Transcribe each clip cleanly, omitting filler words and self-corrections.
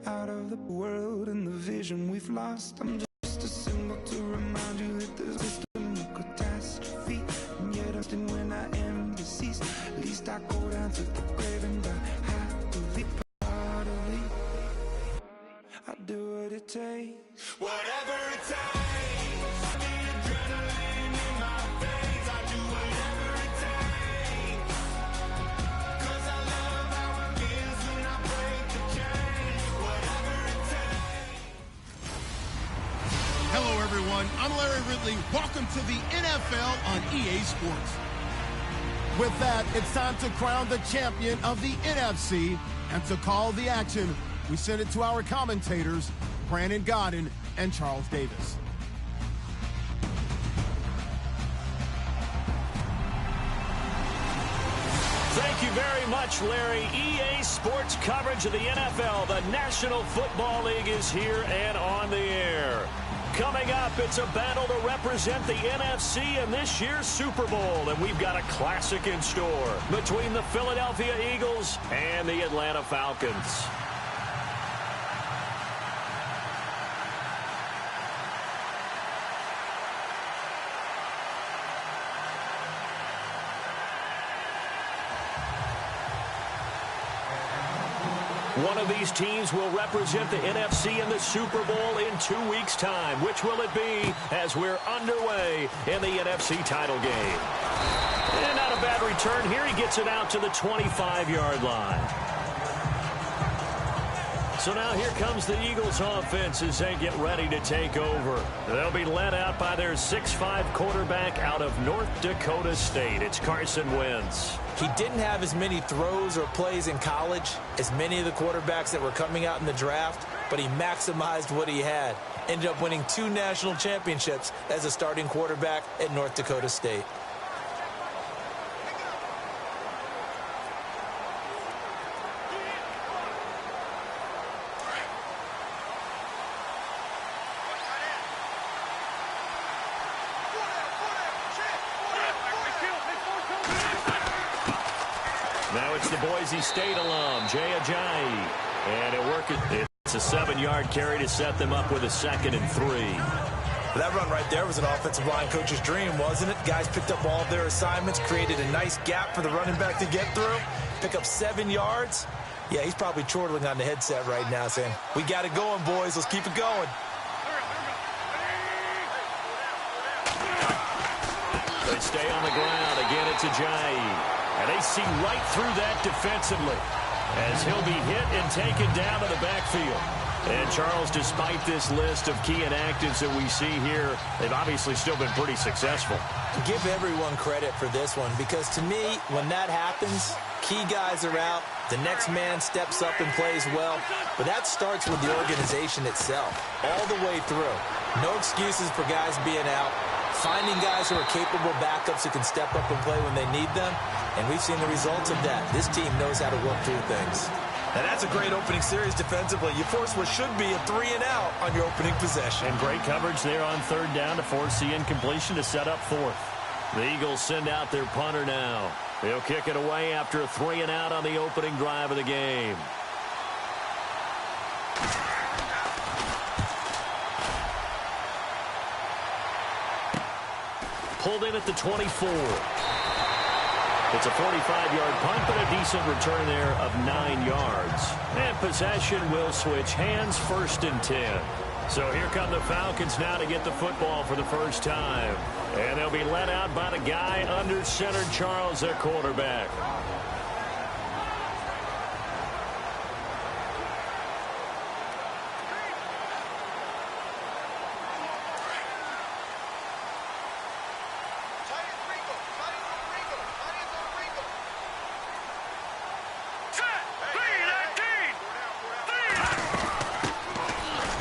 out of the world and the vision we've lost. I'm just a symbol to remind you that there's wisdom in the catastrophe. And yet often when I am deceased, at least I go down to the grave and die happily, proudly. I do what it takes, whatever it takes. The adrenaline in my veins, I do whatever it takes. 'Cause I love how it feels when I break the chains. Whatever it takes. Hello, everyone. I'm Larry Ridley. Welcome to the NFL on EA Sports. With that, it's time to crown the champion of the NFC, and to call the action, we send it to our commentators, Brandon Godden and Charles Davis. Thank you very much, Larry. EA Sports coverage of the NFL. The National Football League is here and on the air. Coming up, it's a battle to represent the NFC in this year's Super Bowl. And we've got a classic in store between the Philadelphia Eagles and the Atlanta Falcons. One of these teams will represent the NFC in the Super Bowl in 2 weeks' time. Which will it be as we're underway in the NFC title game? And not a bad return here. He gets it out to the 25-yard line. So now here comes the Eagles offense as they get ready to take over. They'll be led out by their 6'5" quarterback out of North Dakota State. It's Carson Wentz. He didn't have as many throws or plays in college as many of the quarterbacks that were coming out in the draft, but he maximized what he had. Ended up winning 2 national championships as a starting quarterback at North Dakota State. Now it's the Boise State alum, Jay Ajayi. And it's a 7-yard carry to set them up with a 2nd and 3. That run right there was an offensive line coach's dream, wasn't it? Guys picked up all of their assignments, created a nice gap for the running back to get through. Pick up 7 yards. Yeah, he's probably chortling on the headset right now saying, we got it going, boys. Let's keep it going. They stay on the ground. Again, it's Ajayi. And they see right through that defensively as he'll be hit and taken down to the backfield. And, Charles, despite this list of key inactives that we see here, they've obviously still been pretty successful. Give everyone credit for this one because, to me, when that happens, key guys are out, the next man steps up and plays well, but that starts with the organization itself all the way through. No excuses for guys being out. Finding guys who are capable backups who can step up and play when they need them, and we've seen the results of that. This team knows how to work through things. And that's a great opening series defensively. You force what should be a 3-and-out on your opening possession. And great coverage there on 3rd down to force the incompletion to set up 4th. The Eagles send out their punter now. They'll kick it away after a 3-and-out on the opening drive of the game. Pulled in at the 24. It's a 45-yard punt, but a decent return there of 9 yards. And possession will switch hands, 1st and 10. So here come the Falcons now to get the football for the first time. And they'll be led out by the guy under center, Charles, their quarterback.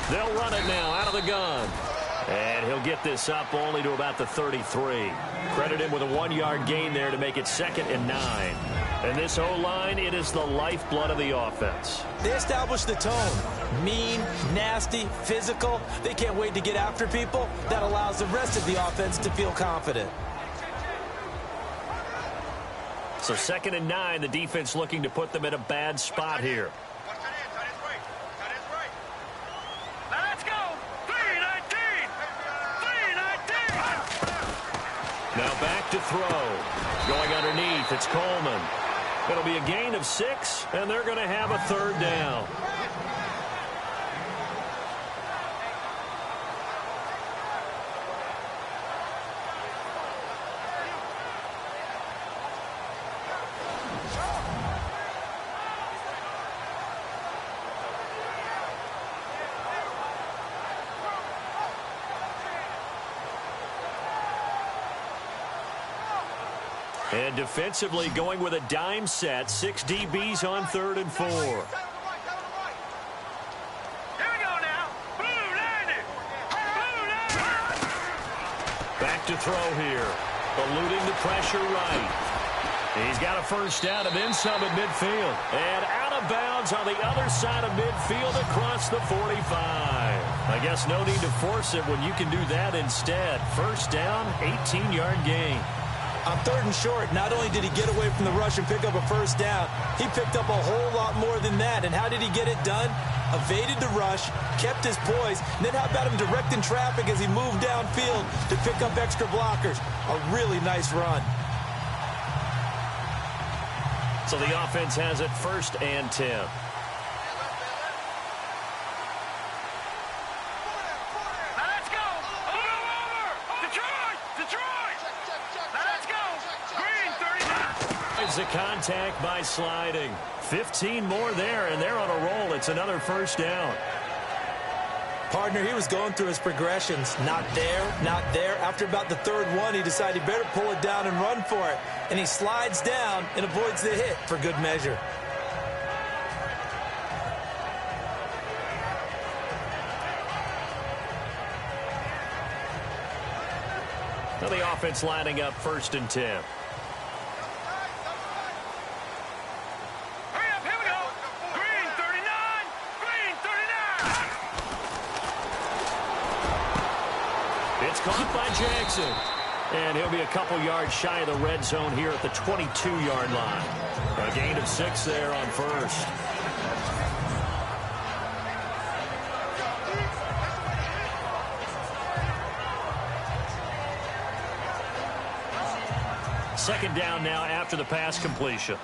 They'll run it now out of the gun. And he'll get this up only to about the 33. Credit him with a 1-yard gain there to make it 2nd and 9. And this O-line, it is the lifeblood of the offense. They established the tone. Mean, nasty, physical. They can't wait to get after people. That allows the rest of the offense to feel confident. So 2nd and 9, the defense looking to put them in a bad spot here. throw. Going underneath, it's Coleman. It'll be a gain of 6, and they're going to have a third down. And defensively going with a dime set. 6 DBs on 3rd and 4. Here we go now. Back to throw here. Eluding the pressure right. He's got a first down and then some at midfield. And out of bounds on the other side of midfield across the 45. I guess no need to force it when you can do that instead. First down, 18-yard gain. On 3rd and short, not only did he get away from the rush and pick up a first down, he picked up a whole lot more than that. And how did he get it done? Evaded the rush, kept his poise, and then how about him directing traffic as he moved downfield to pick up extra blockers? A really nice run. So the offense has it 1st and 10. The contact by sliding. 15 more there, and they're on a roll. It's another first down. Partner, he was going through his progressions. Not there, not there. After about the 3rd one, he decided he better pull it down and run for it. And he slides down and avoids the hit for good measure. Now the offense lining up 1st and 10. Caught by Jackson. And he'll be a couple yards shy of the red zone here at the 22-yard line. A gain of 6 there on 1st. Second down now after the pass completion.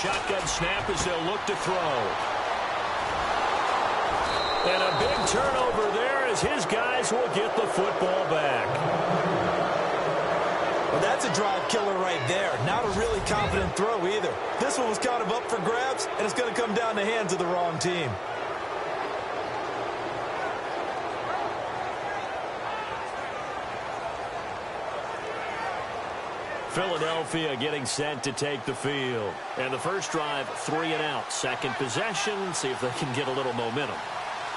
Shotgun snap as they'll look to throw. And a big turnover there as his guys will get the football back. Well, that's a drive killer right there. Not a really confident throw either. This one was kind of up for grabs, and it's going to come down the hands of the wrong team. Philadelphia getting set to take the field. And the first drive, 3 and out. Second possession, see if they can get a little momentum.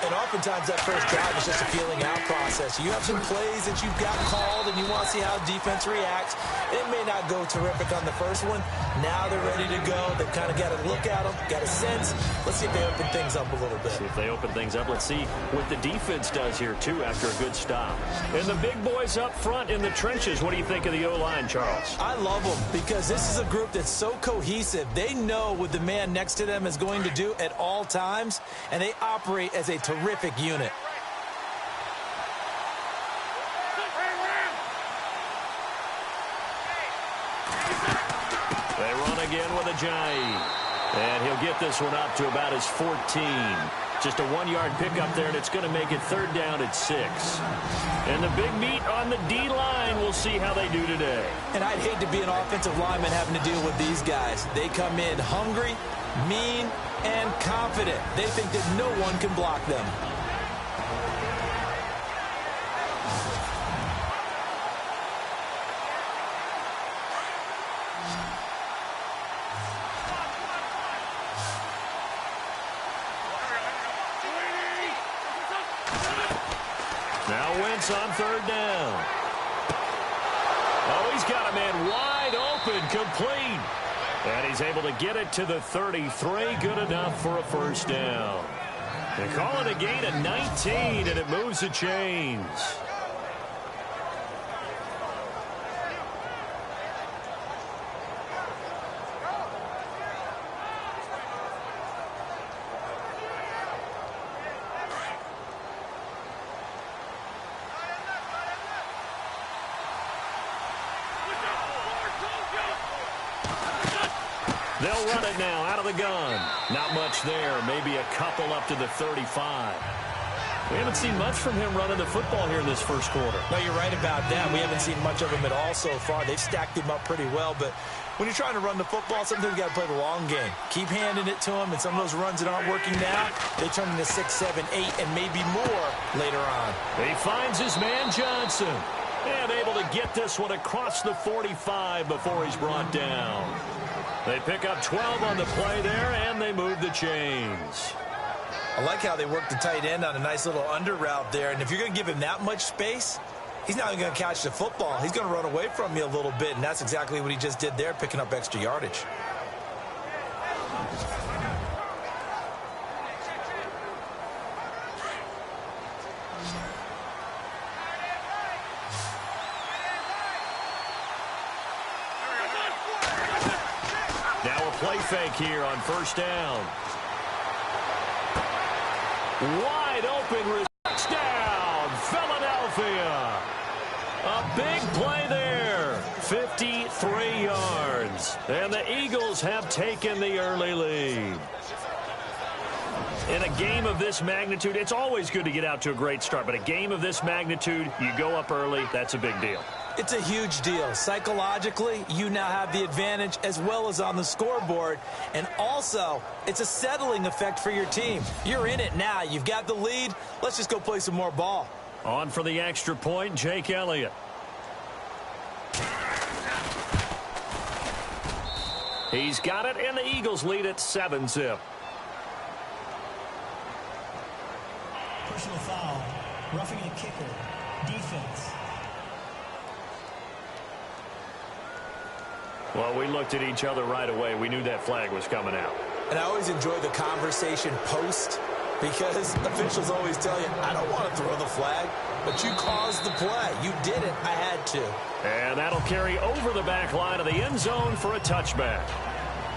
And oftentimes that first drive is just a feeling out process. You have some plays that you've got called and you want to see how defense reacts. It may not go terrific on the first one. Now they're ready to go. They've kind of got to look at them, got a sense. Let's see if they open things up a little bit. See if they open things up. Let's see what the defense does here, too, after a good stop. And the big boys up front in the trenches. What do you think of the O-line, Charles? I love them because this is a group that's so cohesive. They know what the man next to them is going to do at all times, and they operate as a terrific unit. They run again with Ajayi. And he'll get this one up to about his 14. Just a 1-yard pickup there, and it's going to make it 3rd down at 6. And the big meat on the D-line, we'll see how they do today. And I'd hate to be an offensive lineman having to deal with these guys. They come in hungry, mean, and confident. They think that no one can block them. Now Wentz on 3rd down. Oh, he's got a man wide open, complete. And he's able to get it to the 33. Good enough for a first down. They call it a gain of 19, and it moves the chains. They'll run it now out of the gun. Not much there. Maybe a couple up to the 35. We haven't seen much from him running the football here in this first quarter. No, you're right about that. We haven't seen much of him at all so far. They've stacked him up pretty well, but when you're trying to run the football, sometimes you got to play the long game. Keep handing it to him, and some of those runs that aren't working now, they turn into 6, 7, 8, and maybe more later on. He finds his man Johnson, and able to get this one across the 45 before he's brought down. They pick up 12 on the play there, and they move the chains. I like how they work the tight end on a nice little under route there. And if you're going to give him that much space, he's not even going to catch the football. He's going to run away from you a little bit, and that's exactly what he just did there, picking up extra yardage. Now a play fake here on first down. Wide open, touchdown, Philadelphia. A big play there, 53 yards. And the Eagles have taken the early lead. In a game of this magnitude, it's always good to get out to a great start, but a game of this magnitude, you go up early, that's a big deal. It's a huge deal. Psychologically, you now have the advantage as well as on the scoreboard. And also, it's a settling effect for your team. You're in it now. You've got the lead. Let's just go play some more ball. On for the extra point, Jake Elliott. He's got it, and the Eagles lead at 7-zip. Personal foul, roughing a kicker, defense. Well, we looked at each other right away. We knew that flag was coming out. And I always enjoy the conversation post because officials always tell you, I don't want to throw the flag, but you caused the play. You did it. I had to. And that'll carry over the back line of the end zone for a touchback.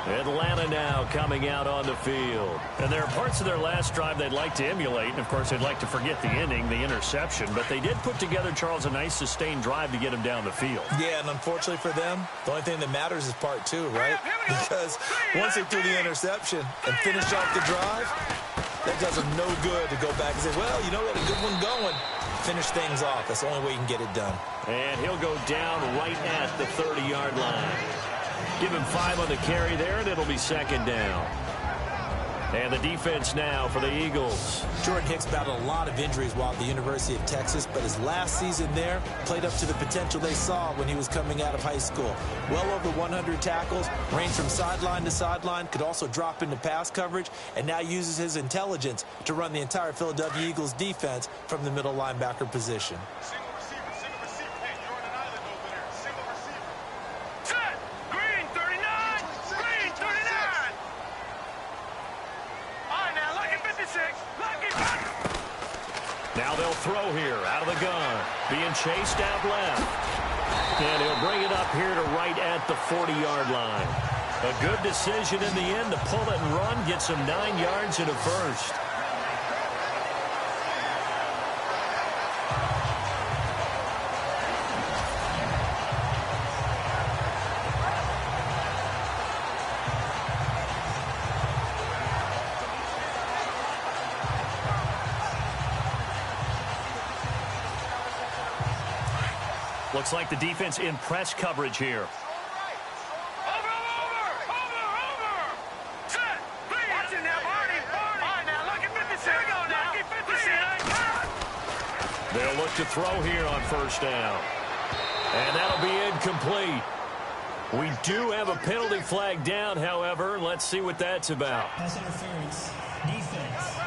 Atlanta now coming out on the field. And there are parts of their last drive they'd like to emulate. And, of course, they'd like to forget the inning, the interception. But they did put together, Charles, a nice sustained drive to get him down the field. Yeah, and unfortunately for them, the only thing that matters is part two, right? Because once they threw the interception and finished off the drive, that does them no good to go back and say, well, you know, we had a good one going. Finish things off. That's the only way you can get it done. And he'll go down right at the 30-yard line. Give him 5 on the carry there, and it'll be second down. And the defense now for the Eagles. Jordan Hicks battled a lot of injuries while at the University of Texas, but his last season there played up to the potential they saw when he was coming out of high school. Well over 100 tackles, ranged from sideline to sideline, could also drop into pass coverage, and now uses his intelligence to run the entire Philadelphia Eagles defense from the middle linebacker position. Now they'll throw here out of the gun. Being chased out left. And he'll bring it up here to right at the 40-yard line. A good decision in the end to pull it and run. Get some 9 yards and a first. Looks like the defense in press coverage here. They'll look to throw here on first down. And that'll be incomplete. We do have a penalty flag down, however. Let's see what that's about. Pass interference, defense.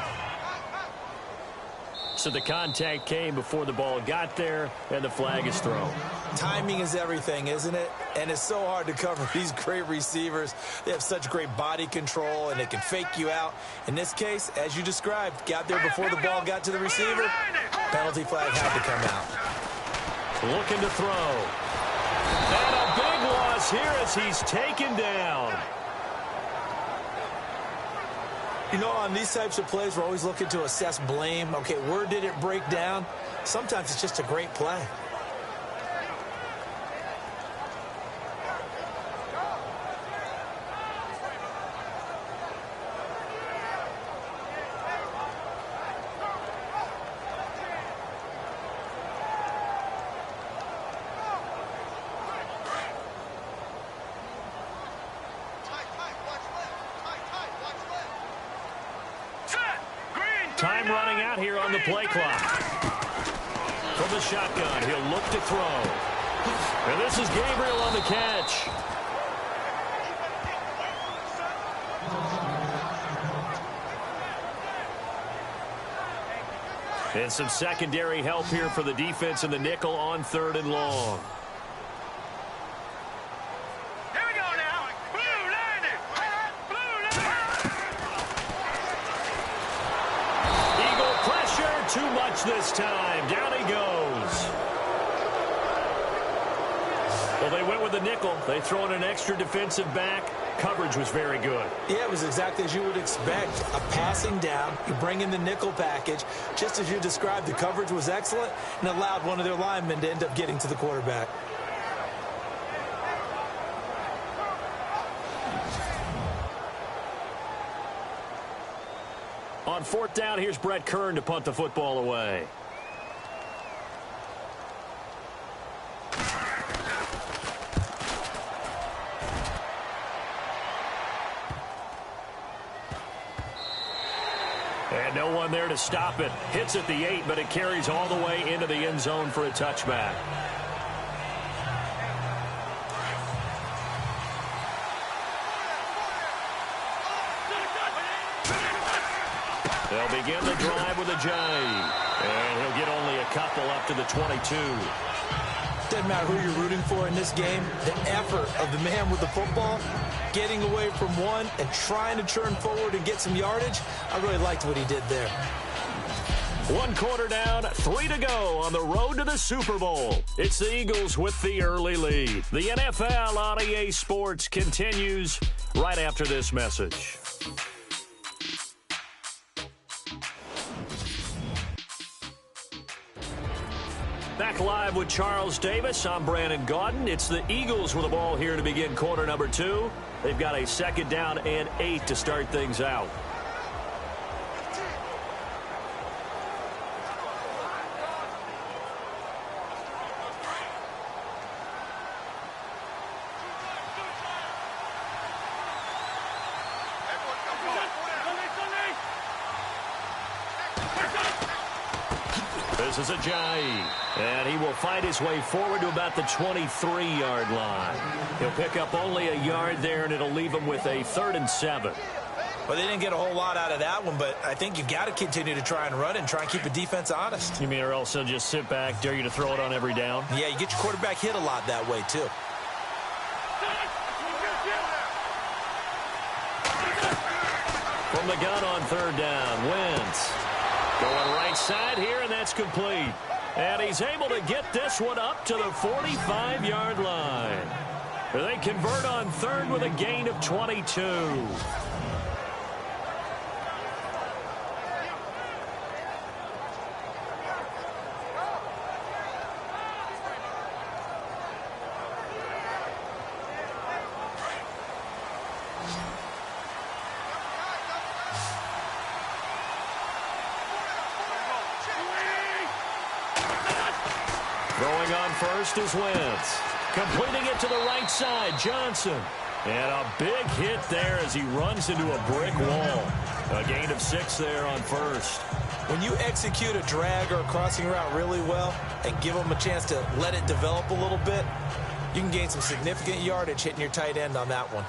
So the contact came before the ball got there, and the flag is thrown. Timing is everything, isn't it? And it's so hard to cover these great receivers. They have such great body control, and they can fake you out. In this case, as you described, got there before the ball got to the receiver. Penalty flag had to come out. Looking to throw. And a big loss here as he's taken down. You know, on these types of plays, we're always looking to assess blame. Okay, where did it break down? Sometimes it's just a great play. time running out here on the play clock. From the shotgun, he'll look to throw. And this is Gabriel on the catch. And some secondary help here for the defense in the nickel on 3rd and long. Here we go now. Blue line it. Blue line. Eagle pressure. Too much this time. Down he goes. Well, they went with the nickel. They throw in an extra defensive back. Coverage was very good. Yeah, it was exactly as you would expect. A passing down, you bring in the nickel package. Just as you described, the coverage was excellent and allowed one of their linemen to end up getting to the quarterback. On 4th down, here's Brett Kern to punt the football away. And no one there to stop it. Hits at the 8, but it carries all the way into the end zone for a touchback. They'll begin the drive with a J. And he'll get only a couple up to the 22. Doesn't matter who you're rooting for in this game. The effort of the man with the football, getting away from one and trying to turn forward and get some yardage. I really liked what he did there. 1 quarter down, 3 to go on the road to the Super Bowl. It's the Eagles with the early lead. The NFL on EA Sports continues right after this message. Back live with Charles Davis. I'm Brandon Gaudin. It's the Eagles with the ball here to begin quarter number 2. They've got a 2nd down and 8 to start things out. This is a Jai, and he will find his way forward to about the 23-yard line. He'll pick up only a yard there, and it'll leave him with a 3rd and 7. Well, they didn't get a whole lot out of that one, but I think you've got to continue to try and run and try and keep the defense honest. You mean or else they'll just sit back, dare you to throw it on every down? Yeah, you get your quarterback hit a lot that way, too. From the gun on 3rd down, Wentz. Going right side here, and that's complete. And he's able to get this one up to the 45-yard line. They convert on 3rd with a gain of 22. Going on first is Wentz. Completing it to the right side, Johnson. And a big hit there as he runs into a brick wall. A gain of 6 there on first. When you execute a drag or a crossing route really well and give them a chance to let it develop a little bit, you can gain some significant yardage hitting your tight end on that one.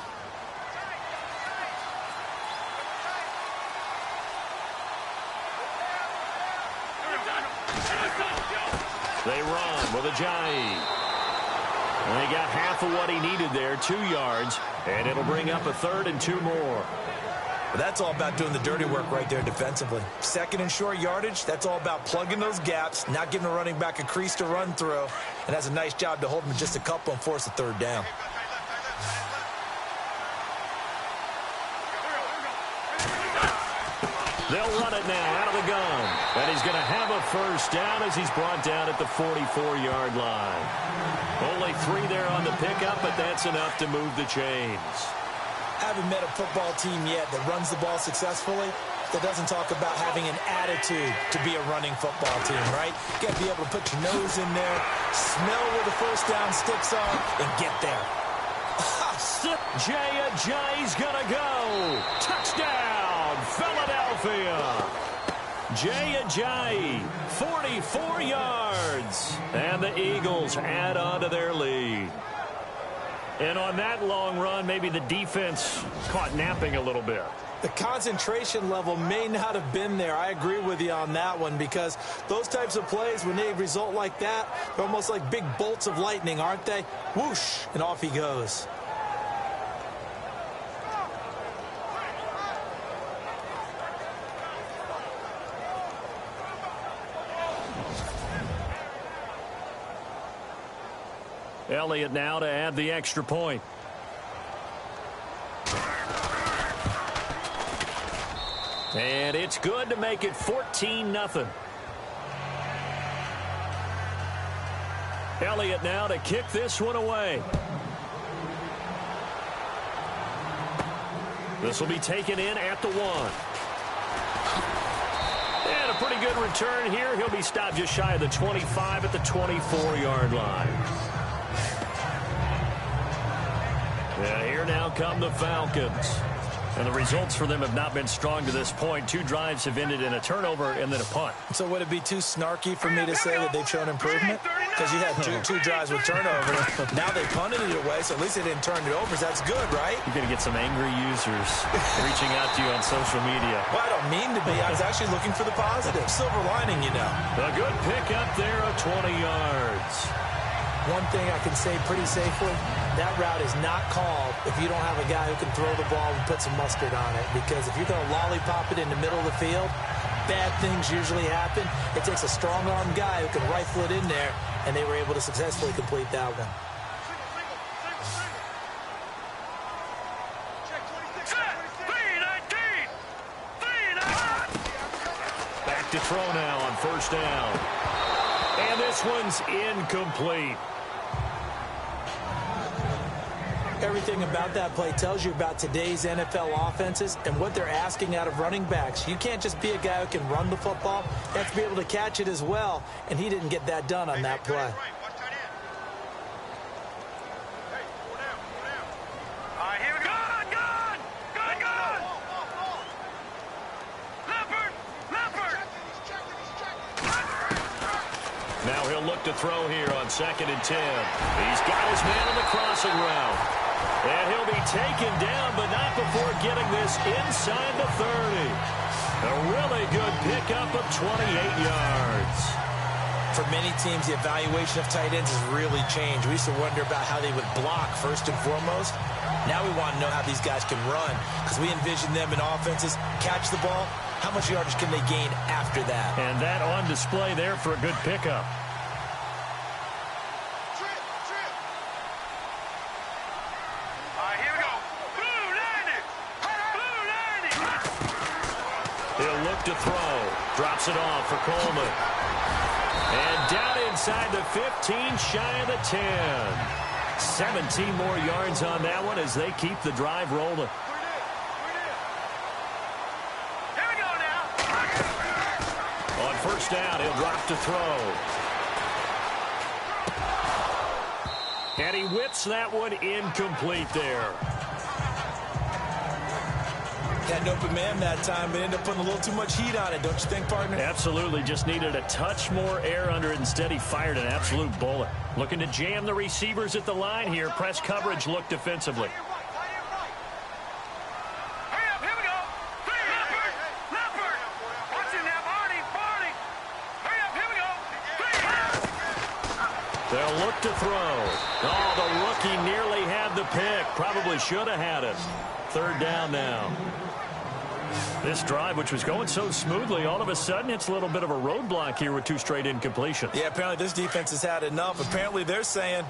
They run with Ajayi. And they got half of what he needed there, 2 yards, and it'll bring up a 3rd and 2 more. But that's all about doing the dirty work right there defensively. 2nd and short yardage, that's all about plugging those gaps, not giving a running back a crease to run through, and has a nice job to hold him just a couple and force a 3rd down. They'll run it now out of the gun. And he's going to have a 1st down as he's brought down at the 44-yard line. Only 3 there on the pickup, but that's enough to move the chains. I haven't met a football team yet that runs the ball successfully that doesn't talk about having an attitude to be a running football team, right? You got to be able to put your nose in there, smell where the 1st down sticks are, and get there. Jay's gonna go. Touchdown, Philadelphia. Jay Ajayi, 44 yards. And the Eagles add on to their lead. And on that long run, maybe the defense caught napping a little bit. The concentration level may not have been there. I agree with you on that one, because those types of plays, when they result like that, they're almost like big bolts of lightning, aren't they? Whoosh, and off he goes. Elliott now to add the extra point. And it's good to make it 14-0. Elliott now to kick this one away. This will be taken in at the 1. And a pretty good return here. He'll be stopped just shy of the 25 at the 24-yard line. Yeah, here now come the Falcons. And the results for them have not been strong to this point. 2 drives have ended in a turnover and then a punt. So would it be too snarky for me to say that they've shown improvement? Because you had two drives with turnovers. Now they punted it away, so at least they didn't turn it over. That's good, right? You're going to get some angry users reaching out to you on social media. Well, I don't mean to be. I was actually looking for the positive. Silver lining, you know. A good pickup there of 20 yards. One thing I can say pretty safely, that route is not called if you don't have a guy who can throw the ball and put some mustard on it. Because if you're going to lollipop it in the middle of the field, bad things usually happen. It takes a strong-armed guy who can rifle it in there, and they were able to successfully complete that one. Back to throw now on first down. And this one's incomplete. Everything about that play tells you about today's NFL offenses and what they're asking out of running backs. You can't just be a guy who can run the football. You have to be able to catch it as well, and he didn't get that done on that play. Now he'll look to throw here on 2nd and 10. He's got his man on the crossing route. And he'll be taken down, but not before getting this inside the 30. A really good pickup of 28 yards. For many teams, the evaluation of tight ends has really changed. We used to wonder about how they would block first and foremost. Now we want to know how these guys can run, because we envision them in offenses catch the ball. How much yardage can they gain after that? And that on display there for a good pickup. He'll look to throw. Drops it off for Coleman. And down inside the 15, shy of the 10. 17 more yards on that one as they keep the drive rolling. Here we go now. On first down, he'll drop to throw. And he whips that one incomplete there. Had an open man that time, but ended up putting a little too much heat on it, don't you think, partner? Absolutely. Just needed a touch more air under it. Instead, he fired an absolute bullet. Looking to jam the receivers at the line here. Press coverage look defensively. Hurry up, here we go. Leopard. Watch him now, Barney. Hurry up, here we go. They'll look to throw. Oh, the rookie nearly had the pick. Probably should have had it. 3rd down now. This drive, which was going so smoothly, all of a sudden it's a little bit of a roadblock here with 2 straight incompletions. Yeah, apparently this defense has had enough. Apparently they're saying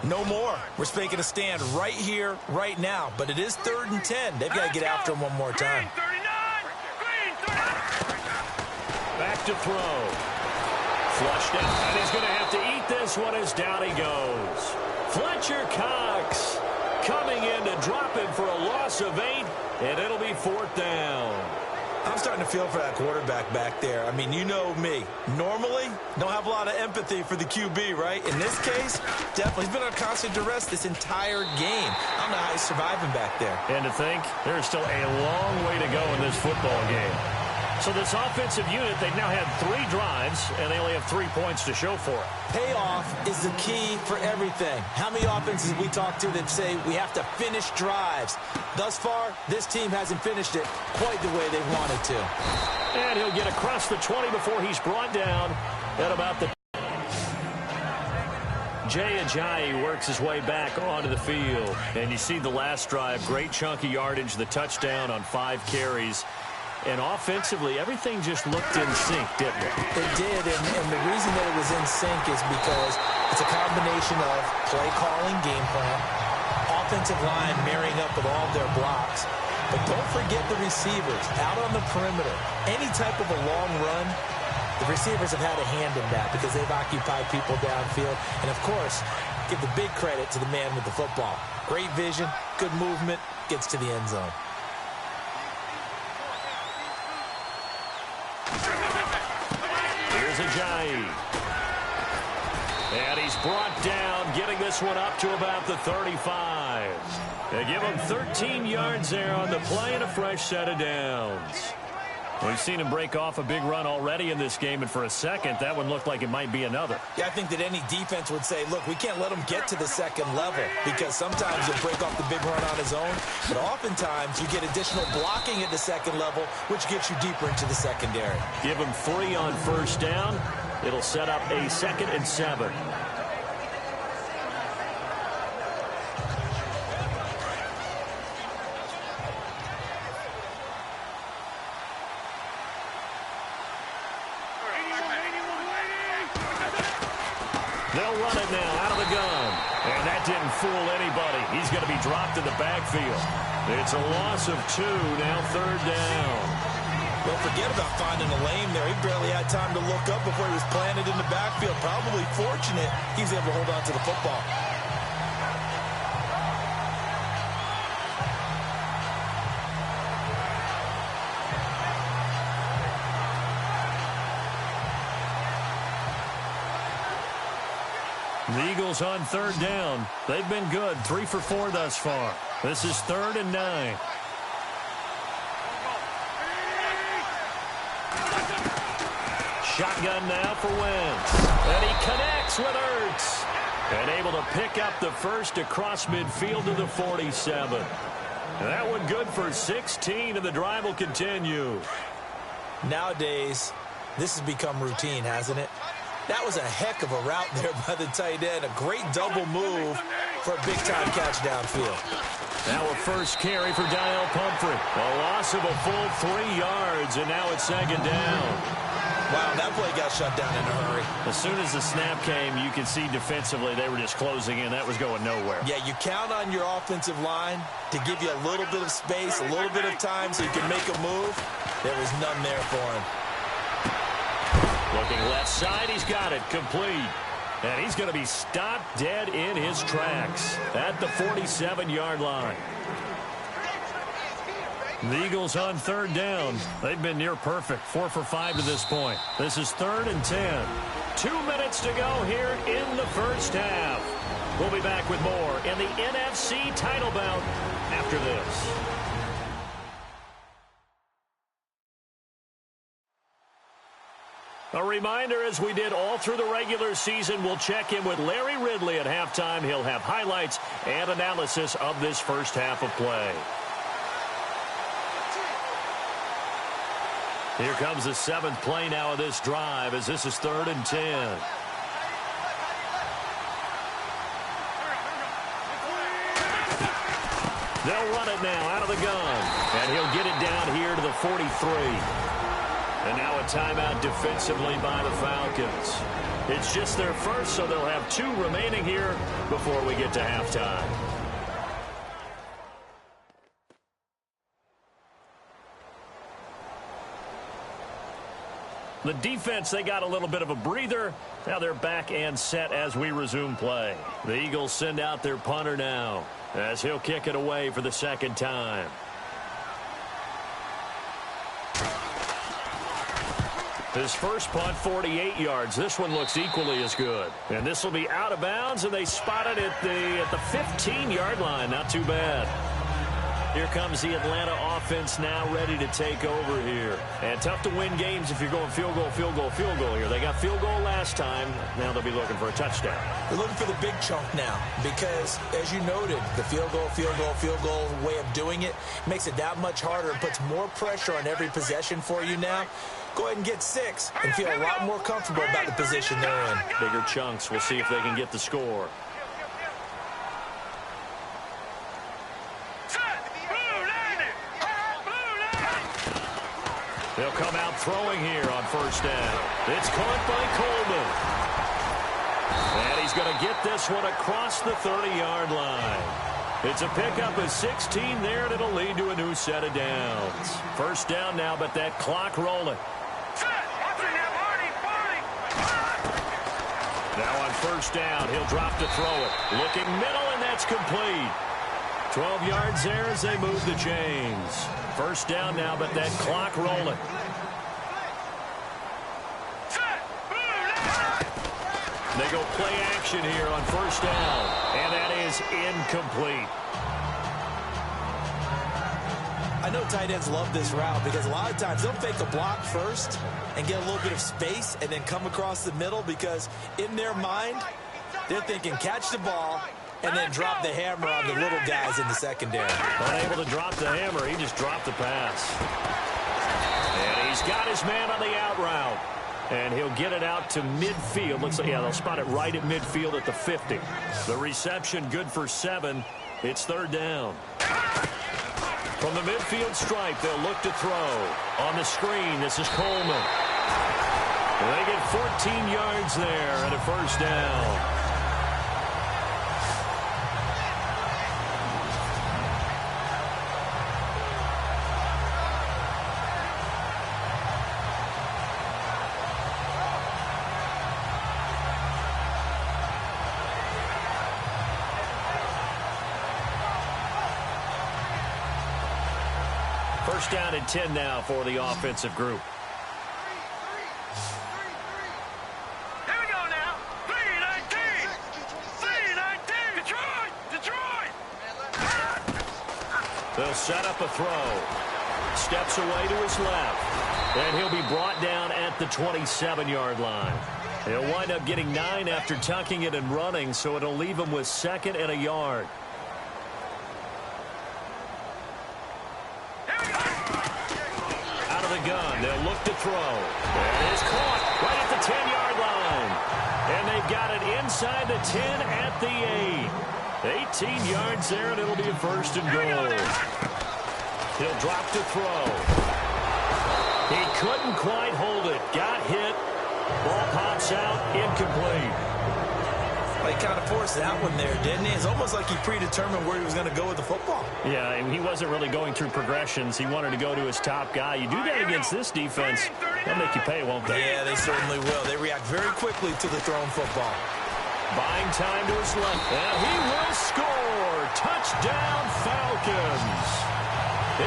no more. We're making a stand right here, right now. But it is 3rd and 10. They've got to get after him one more time. Green 39. Back to throw. Flushed out. And he's going to have to eat this one as down he goes. Fletcher Cox coming in to drop him for a loss of 8, and it'll be 4th down. I'm starting to feel for that quarterback back there. I mean, you know me. Normally, don't have a lot of empathy for the QB, right? In this case, definitely. He's been on constant duress this entire game. I don't know how he's surviving back there. And to think, there's still a long way to go in this football game. So this offensive unit, they've now had 3 drives, and they only have 3 points to show for it. Payoff is the key for everything. How many offenses we talk to that say we have to finish drives? Thus far, this team hasn't finished it quite the way they wanted to. And he'll get across the 20 before he's brought down at about the... Jay Ajayi works his way back onto the field. And you see the last drive, great chunk of yardage, the touchdown on 5 carries. And offensively, everything just looked in sync, didn't it? It did, and the reason that it was in sync is because it's a combination of play calling, game plan, offensive line marrying up with all their blocks. But don't forget the receivers out on the perimeter. Any type of a long run, the receivers have had a hand in that because they've occupied people downfield. And, of course, give the big credit to the man with the football. Great vision, good movement, gets to the end zone. Here's Ajayi. And he's brought down, getting this one up to about the 35. They give him 13 yards there on the play and a fresh set of downs. We've seen him break off a big run already in this game, and for a second, that one looked like it might be another. Yeah, I think that any defense would say, look, we can't let him get to the second level because sometimes he'll break off the big run on his own, but oftentimes you get additional blocking at the second level, which gets you deeper into the secondary. Give him 3 on first down. It'll set up a 2nd and 7. They'll run it now out of the gun. And that didn't fool anybody. He's going to be dropped in the backfield. It's a loss of 2, now 3rd down. Don't forget about finding a lane there. He barely had time to look up before he was planted in the backfield. Probably fortunate he was able to hold on to the football. The Eagles on 3rd down. They've been good, 3 for 4 thus far. This is 3rd and 9. Shotgun now for Wentz. And he connects with Ertz. And able to pick up the first across midfield to the 47. And that one good for 16, and the drive will continue. Nowadays, this has become routine, hasn't it? That was a heck of a route there by the tight end. A great double move for a big-time catch downfield. Now a first carry for Daniel Pumphrey. A loss of a full 3 yards, and now it's 2nd down. Wow, that play got shut down in a hurry. As soon as the snap came, you can see defensively they were just closing in. That was going nowhere. Yeah, you count on your offensive line to give you a little bit of space, a little bit of time so you can make a move. There was none there for him. Looking left side, he's got it, complete. And he's going to be stopped dead in his tracks at the 47-yard line. The Eagles on 3rd down. They've been near perfect, 4 for 5 to this point. This is 3rd and 10. 2 minutes to go here in the first half. We'll be back with more in the NFC title bout after this. A reminder, as we did all through the regular season, we'll check in with Larry Ridley at halftime. He'll have highlights and analysis of this first half of play. Here comes the 7th play now of this drive, as this is 3rd and 10. They'll run it now out of the gun, and he'll get it down here to the 43. And now a timeout defensively by the Falcons. It's just their first, so they'll have 2 remaining here before we get to halftime. The defense, they got a little bit of a breather. Now they're back and set as we resume play. The Eagles send out their punter now, as he'll kick it away for the 2nd time. His first punt, 48 yards. This one looks equally as good. And this will be out of bounds, and they spot it at the 15-yard line. Not too bad. Here comes the Atlanta offense now ready to take over here. And tough to win games if you're going field goal, field goal, field goal here. They got field goal last time. Now they'll be looking for a touchdown. They're looking for the big chunk now because, as you noted, the field goal, field goal, field goal way of doing it makes it that much harder and puts more pressure on every possession for you now. Go ahead and get 6 and feel a lot more comfortable about the position they're in. Bigger chunks. We'll see if they can get the score. They'll come out throwing here on first down. It's caught by Coleman. And he's going to get this one across the 30-yard line. It's a pickup of 16 there, and it'll lead to a new set of downs. First down now, but that clock rolling. Now on first down, he'll drop to throw it. Looking middle, and that's complete. 12 yards there as they move the chains. First down now, but that clock rolling. They go play action here on first down, and that is incomplete. I know tight ends love this route because a lot of times they'll fake a block first and get a little bit of space and then come across the middle because in their mind, they're thinking catch the ball and then drop the hammer on the little guys in the secondary. Unable to drop the hammer, he just dropped the pass. And he's got his man on the out route. And he'll get it out to midfield. Looks like, yeah, they'll spot it right at midfield at the 50. The reception good for 7. It's third down. From the midfield stripe, they'll look to throw. On the screen, this is Coleman. They get 14 yards there and a first down. First down and 10 now for the offensive group. Here we go now. 3-19. 3-19. Detroit. They'll set up a throw. Steps away to his left. And he'll be brought down at the 27-yard line. He'll wind up getting 9 after tucking it and running, so it'll leave him with 2nd and a yard. Gun. They'll look to throw. And it's caught right at the 10-yard line. And they've got it inside the 10 at the 8. 18 yards there, and it'll be a first and goal. He'll drop to throw. He couldn't quite hold it. Got hit. Ball pops out. Incomplete. Well, he kind of forced that one there, didn't he? It's almost like he predetermined where he was going to go with the football. Yeah, and he wasn't really going through progressions. He wanted to go to his top guy. You do that against this defense, they'll make you pay, won't they? Yeah, they certainly will. They react very quickly to the thrown football. Buying time to his left. And he will score. Touchdown, Falcons.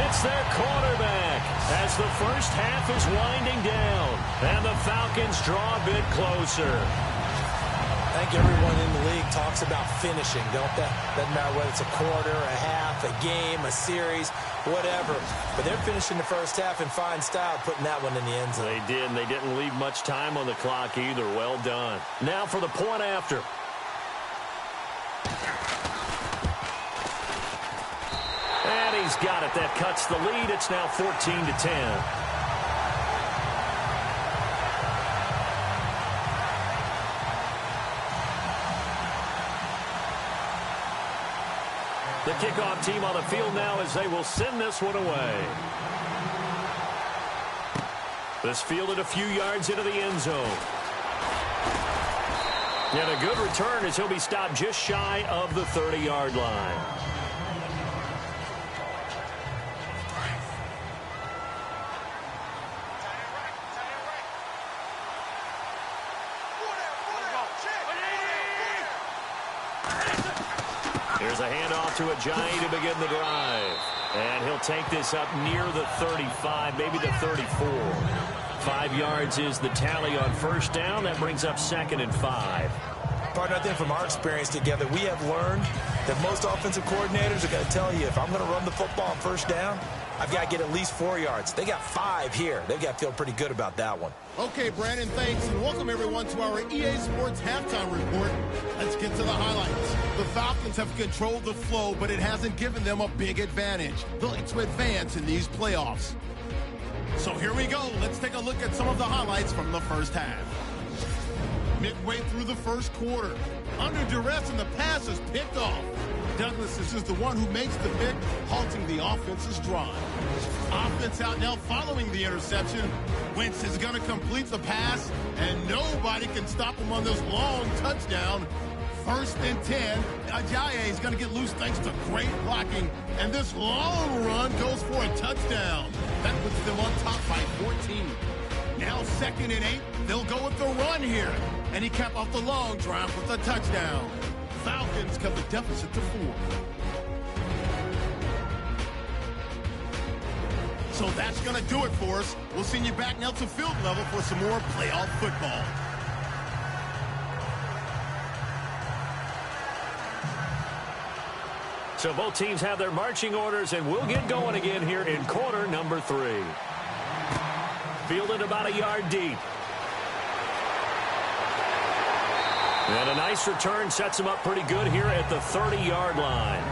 It's their quarterback as the first half is winding down. And the Falcons draw a bit closer. I think everyone in the league talks about finishing, don't they? Doesn't matter whether it's a quarter, a half, a game, a series, whatever. But they're finishing the first half in fine style, putting that one in the end zone. They did, and they didn't leave much time on the clock either. Well done. Now for the point after. And he's got it. That cuts the lead. It's now 14-10. The kickoff team on the field now as they will send this one away. This fielded a few yards into the end zone. And a good return as he'll be stopped just shy of the 30-yard line. Here's a handoff to Ajayi to begin the drive. And he'll take this up near the 35, maybe the 34. 5 yards is the tally on first down. That brings up 2nd and 5. Partner, I think from our experience together, we have learned that most offensive coordinators are going to tell you, if I'm going to run the football on first down, I've got to get at least 4 yards. They got 5 here. They've got to feel pretty good about that one. Okay, Brandon, thanks, and welcome everyone to our EA Sports Halftime Report. Let's get to the highlights. The Falcons have controlled the flow, but it hasn't given them a big advantage. They'll need to advance in these playoffs. So here we go. Let's take a look at some of the highlights from the first half. Midway through the first quarter, under duress, and the pass is picked off. Douglas is the one who makes the pick, halting the offense's drive. Offense out now following the interception. Wentz is going to complete the pass, and nobody can stop him on this long touchdown. 1st and 10. Ajayi is going to get loose thanks to great blocking, and this long run goes for a touchdown. That puts them on top by 14. Now 2nd and 8. They'll go with the run here, and he capped off the long drive with a touchdown. Falcons cut the deficit to 4. So that's going to do it for us. We'll send you back now to field level for some more playoff football. So both teams have their marching orders, and we'll get going again here in quarter number 3. Fielded about a yard deep. And a nice return sets him up pretty good here at the 30-yard line.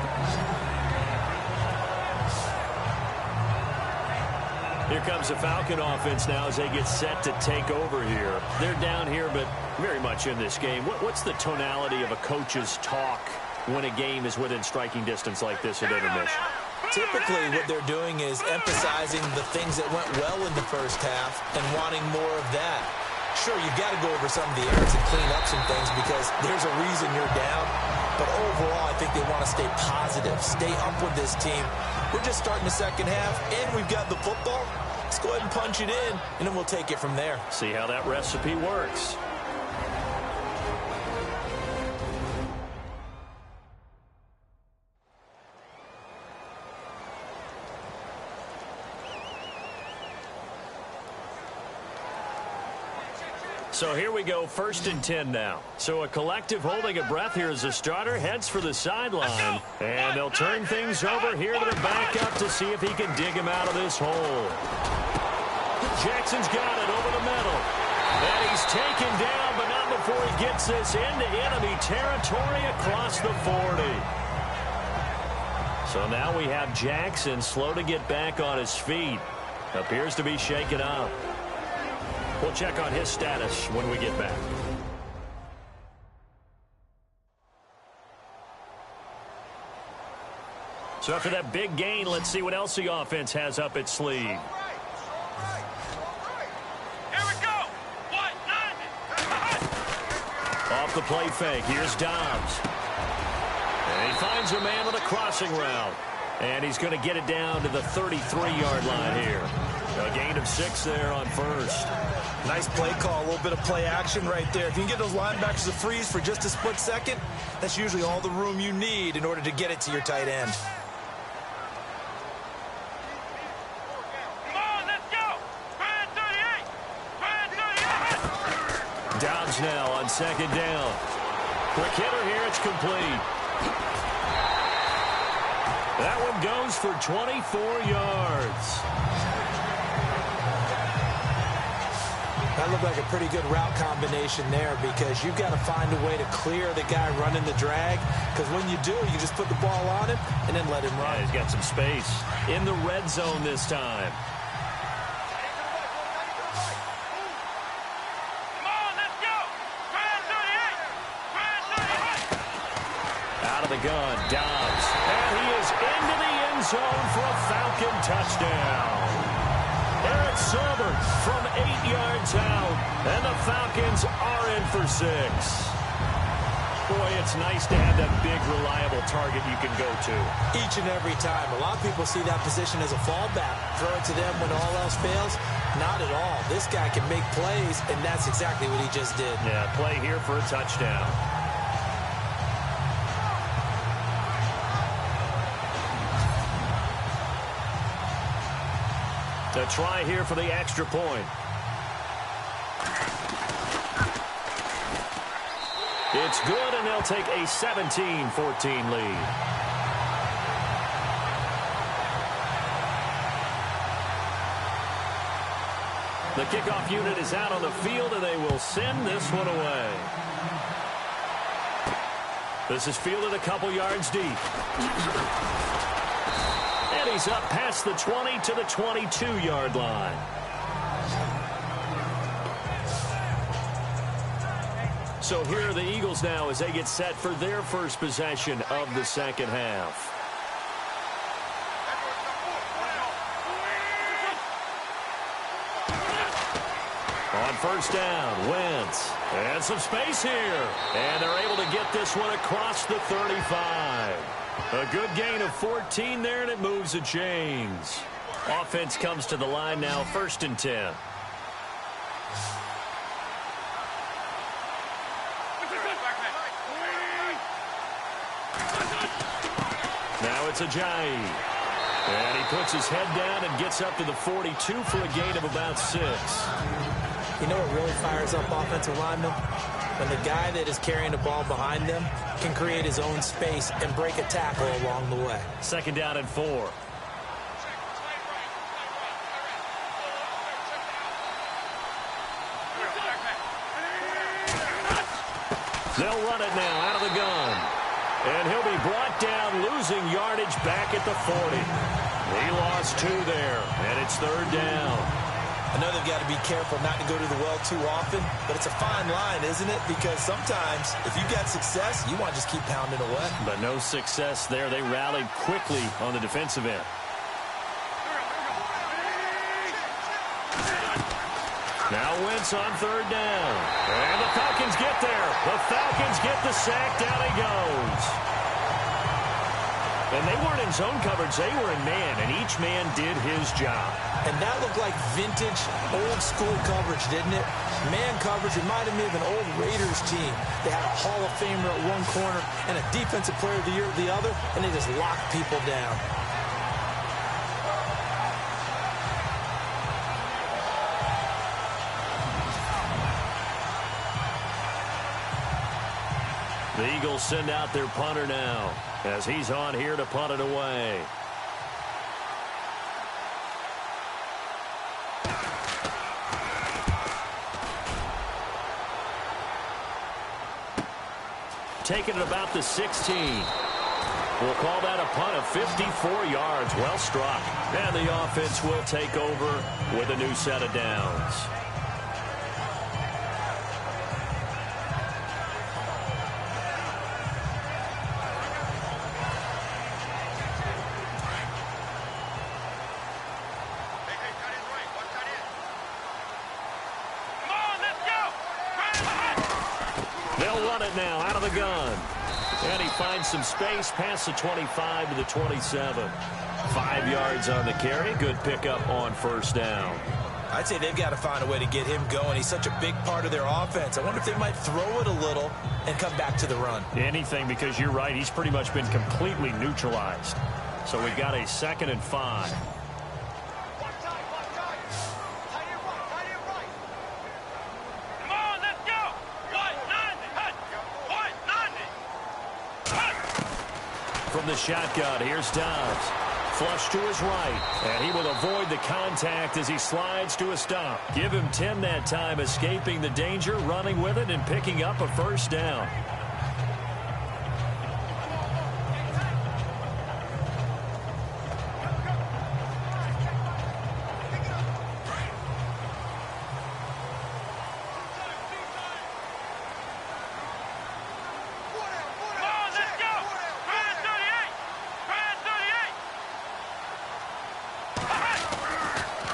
Here comes the Falcon offense now as they get set to take over here. They're down here, but very much in this game. What's the tonality of a coach's talk when a game is within striking distance like this at intermission? Typically, what they're doing is emphasizing the things that went well in the first half and wanting more of that. Sure, you've got to go over some of the errors and clean up some things because there's a reason you're down. But overall, I think they want to stay positive, stay up with this team. We're just starting the second half, and we've got the football. Let's go ahead and punch it in, and then we'll take it from there. See how that recipe works. So here we go, 1st and 10 now. So a collective holding a breath here as the starter heads for the sideline. And they'll turn things over here to the backup to see if he can dig him out of this hole. Jackson's got it over the middle. And he's taken down, but not before he gets this into enemy territory across the 40. So now we have Jackson slow to get back on his feet. Appears to be shaken up. We'll check on his status when we get back. So after that big gain, let's see what else the offense has up its sleeve. Here we go. Off the play fake, here's Dobbs. And he finds a man with a crossing route. And he's going to get it down to the 33-yard line here. A gain of 6 there on 1st. Nice play call, a little bit of play action right there. If you can get those linebackers to freeze for just a split second, that's usually all the room you need in order to get it to your tight end. Come on, let's go. 38. Dobbs now on 2nd down. Quick hitter here, it's complete. That one goes for 24 yards. That looked like a pretty good route combination there because you've got to find a way to clear the guy running the drag because when you do, you just put the ball on him and then let him run. Yeah, he's got some space in the red zone this time. Come on, let's go. 38. Out of the gun, Dobbs. And he is into the end zone for a Falcon touchdown. Eric Silver from 8 yards out, and the Falcons are in for 6. Boy, it's nice to have that big, reliable target you can go to. Each and every time. A lot of people see that position as a fallback. Throw it to them when all else fails. Not at all. This guy can make plays, and that's exactly what he just did. Yeah, play here for a touchdown. The try here for the extra point. It's good, and they'll take a 17-14 lead. The kickoff unit is out on the field, and they will send this one away. This is fielded a couple yards deep. And he's up past the 20 to the 22-yard line. So here are the Eagles now as they get set for their first possession of the second half. On first down, Wentz. And some space here. And they're able to get this one across the 35. A good gain of 14 there, and it moves the chains. Offense comes to the line now, 1st and 10. Now it's Ajayi. And he puts his head down and gets up to the 42 for a gain of about 6. You know what really fires up offensive linemen? When the guy that is carrying the ball behind them can create his own space and break a tackle along the way. 2nd down and 4. They'll run it now out of the gun. And he'll be brought down, losing yardage back at the 40. He lost 2 there, and it's 3rd down. I know they've got to be careful not to go to the well too often, but it's a fine line, isn't it? Because sometimes, if you got success, you want to just keep pounding away. But no success there. They rallied quickly on the defensive end. Now Wentz on 3rd down. And the Falcons get there. The Falcons get the sack. Down he goes. And they weren't in zone coverage. They were in man, and each man did his job. And that looked like vintage, old-school coverage, didn't it? Man coverage reminded me of an old Raiders team. They had a Hall of Famer at one corner and a Defensive Player of the Year at the other, and they just locked people down. The Eagles send out their punter now as he's on here to punt it away. Taking it about the 16. We'll call that a punt of 54 yards. Well struck. And the offense will take over with a new set of downs. Now out of the gun, and he finds some space past the 25 to the 27. 5 yards on the carry. Good pickup on 1st down. I'd say they've got to find a way to get him going. He's such a big part of their offense. I wonder if they might throw it a little and come back to the run. Anything, because you're right, he's pretty much been completely neutralized. So we've got a 2nd and 5. From the shotgun, here's Dobbs. Flush to his right, and he will avoid the contact as he slides to a stop. Give him 10 that time, escaping the danger, running with it, and picking up a 1st down.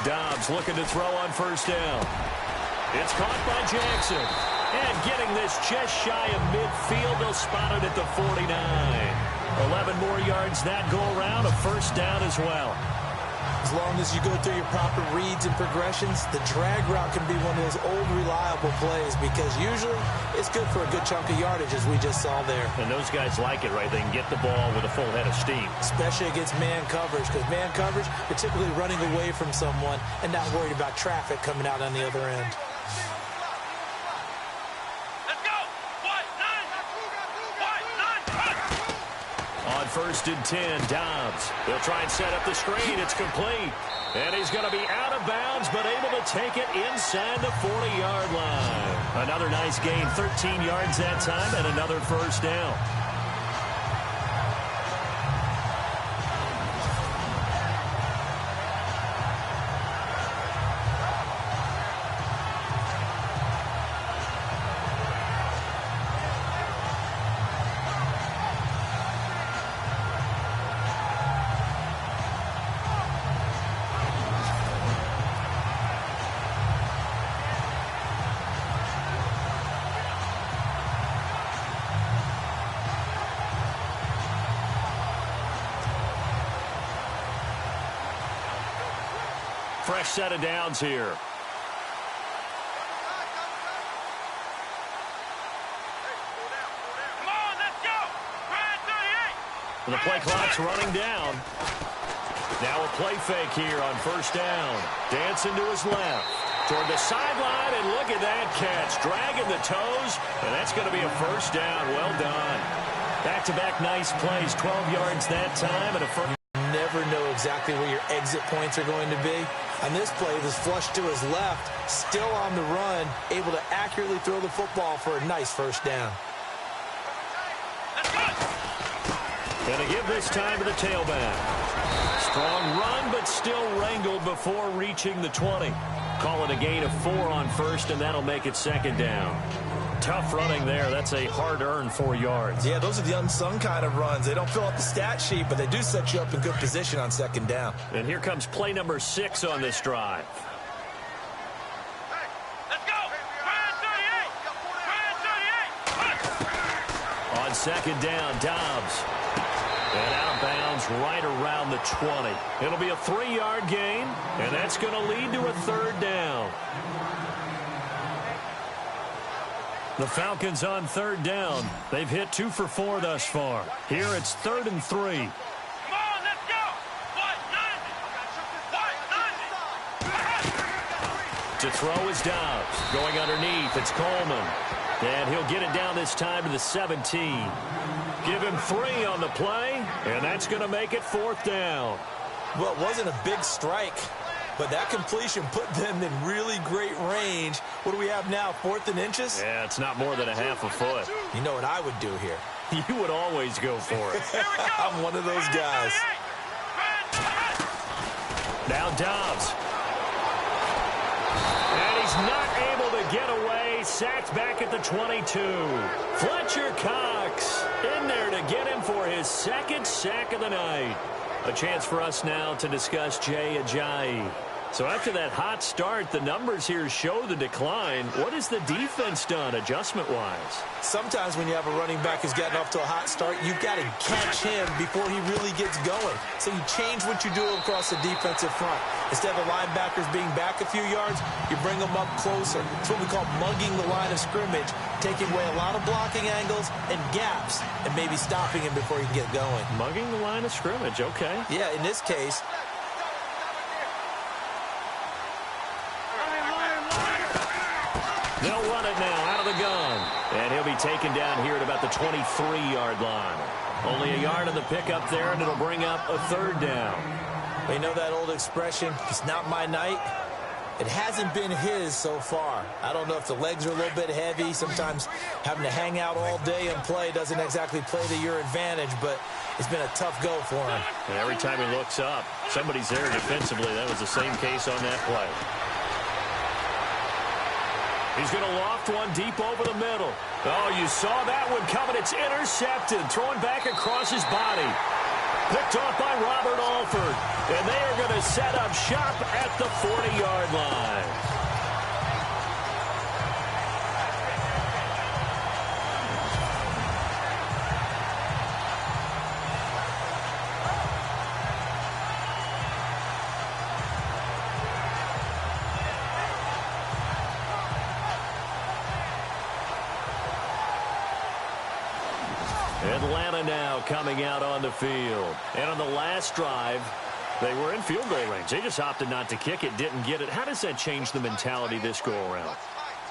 Dobbs looking to throw on 1st down. It's caught by Jackson. And getting this just shy of midfield, they'll spot it at the 49. 11 more yards that go around, a 1st down as well. As long as you go through your proper reads and progressions, the drag route can be one of those old reliable plays because usually it's good for a good chunk of yardage, as we just saw there. And those guys like it, right? They can get the ball with a full head of steam. Especially against man coverage, because man coverage, you're typically running away from someone and not worried about traffic coming out on the other end. Let's go! 1, 9, first and 10. Dobbs. They'll try and set up the screen. It's complete. And he's going to be out of bounds, but able to take it inside the 40-yard line. Another nice gain, 13 yards that time, and another first down. Fresh set of downs here. Come on, let's go. Ryan 38. The play clock's running down. Now a play fake here on first down. Dancing to his left. Toward the sideline, and look at that catch. Dragging the toes, and that's going to be a first down. Well done. Back-to-back nice plays. 12 yards that time, and a first. Never know exactly where your exit points are going to be. On this play, this flush to his left, still on the run, able to accurately throw the football for a nice first down. Going to give this time to the tailback. Strong run, but still wrangled before reaching the 20. Call it a gain of 4 on first, and that'll make it second down. Tough running there. That's a hard-earned 4 yards. Yeah, those are the unsung kind of runs. They don't fill up the stat sheet, but they do set you up in good position on second down. And here comes play number 6 on this drive. Let's go. Ryan 38. Ryan 38. On second down, Dobbs. And out of bounds right around the 20. It'll be a 3-yard gain, and that's going to lead to a third down. The Falcons on third down. They've hit 2 for 4 thus far. Here it's 3rd and 3. Come on, let's go. What? 90. To throw is Dobbs. Going underneath, it's Coleman. And he'll get it down this time to the 17. Give him 3 on the play, and that's going to make it 4th down. Well, it wasn't a big strike, but that completion put them in really great range. What do we have now, 4th and inches? Yeah, it's not more than a half a foot. You know what I would do here? You would always go for it. I'm one of those guys. Now Dobbs. And he's not able to get away. Sacked back at the 22. Fletcher Cox in there to get him for his 2nd sack of the night. A chance for us now to discuss Jay Ajayi. So after that hot start, the numbers here show the decline. What has the defense done adjustment-wise? Sometimes when you have a running back who's gotten off to a hot start, you've got to catch him before he really gets going. So you change what you do across the defensive front. Instead of the linebackers being back a few yards, you bring them up closer. It's what we call mugging the line of scrimmage, taking away a lot of blocking angles and gaps, and maybe stopping him before he can get going. Mugging the line of scrimmage, okay. Yeah, in this case, they'll run it now out of the gun. And he'll be taken down here at about the 23-yard line. Only a yard of the pickup there, and it'll bring up a third down. we know that old expression, it's not my night. It hasn't been his so far. I don't know if the legs are a little bit heavy. Sometimes having to hang out all day and play doesn't exactly play to your advantage, but it's been a tough go for him. And every time he looks up, somebody's there defensively. That was the same case on that play. He's going to loft one deep over the middle. Oh, you saw that one coming. It's intercepted. Throwing back across his body. Picked off by Robert Alford. And they are going to set up shop at the 40-yard line. Atlanta now coming out on the field. And on the last drive, they were in field goal range. They just opted not to kick it, didn't get it. How does that change the mentality this go-around?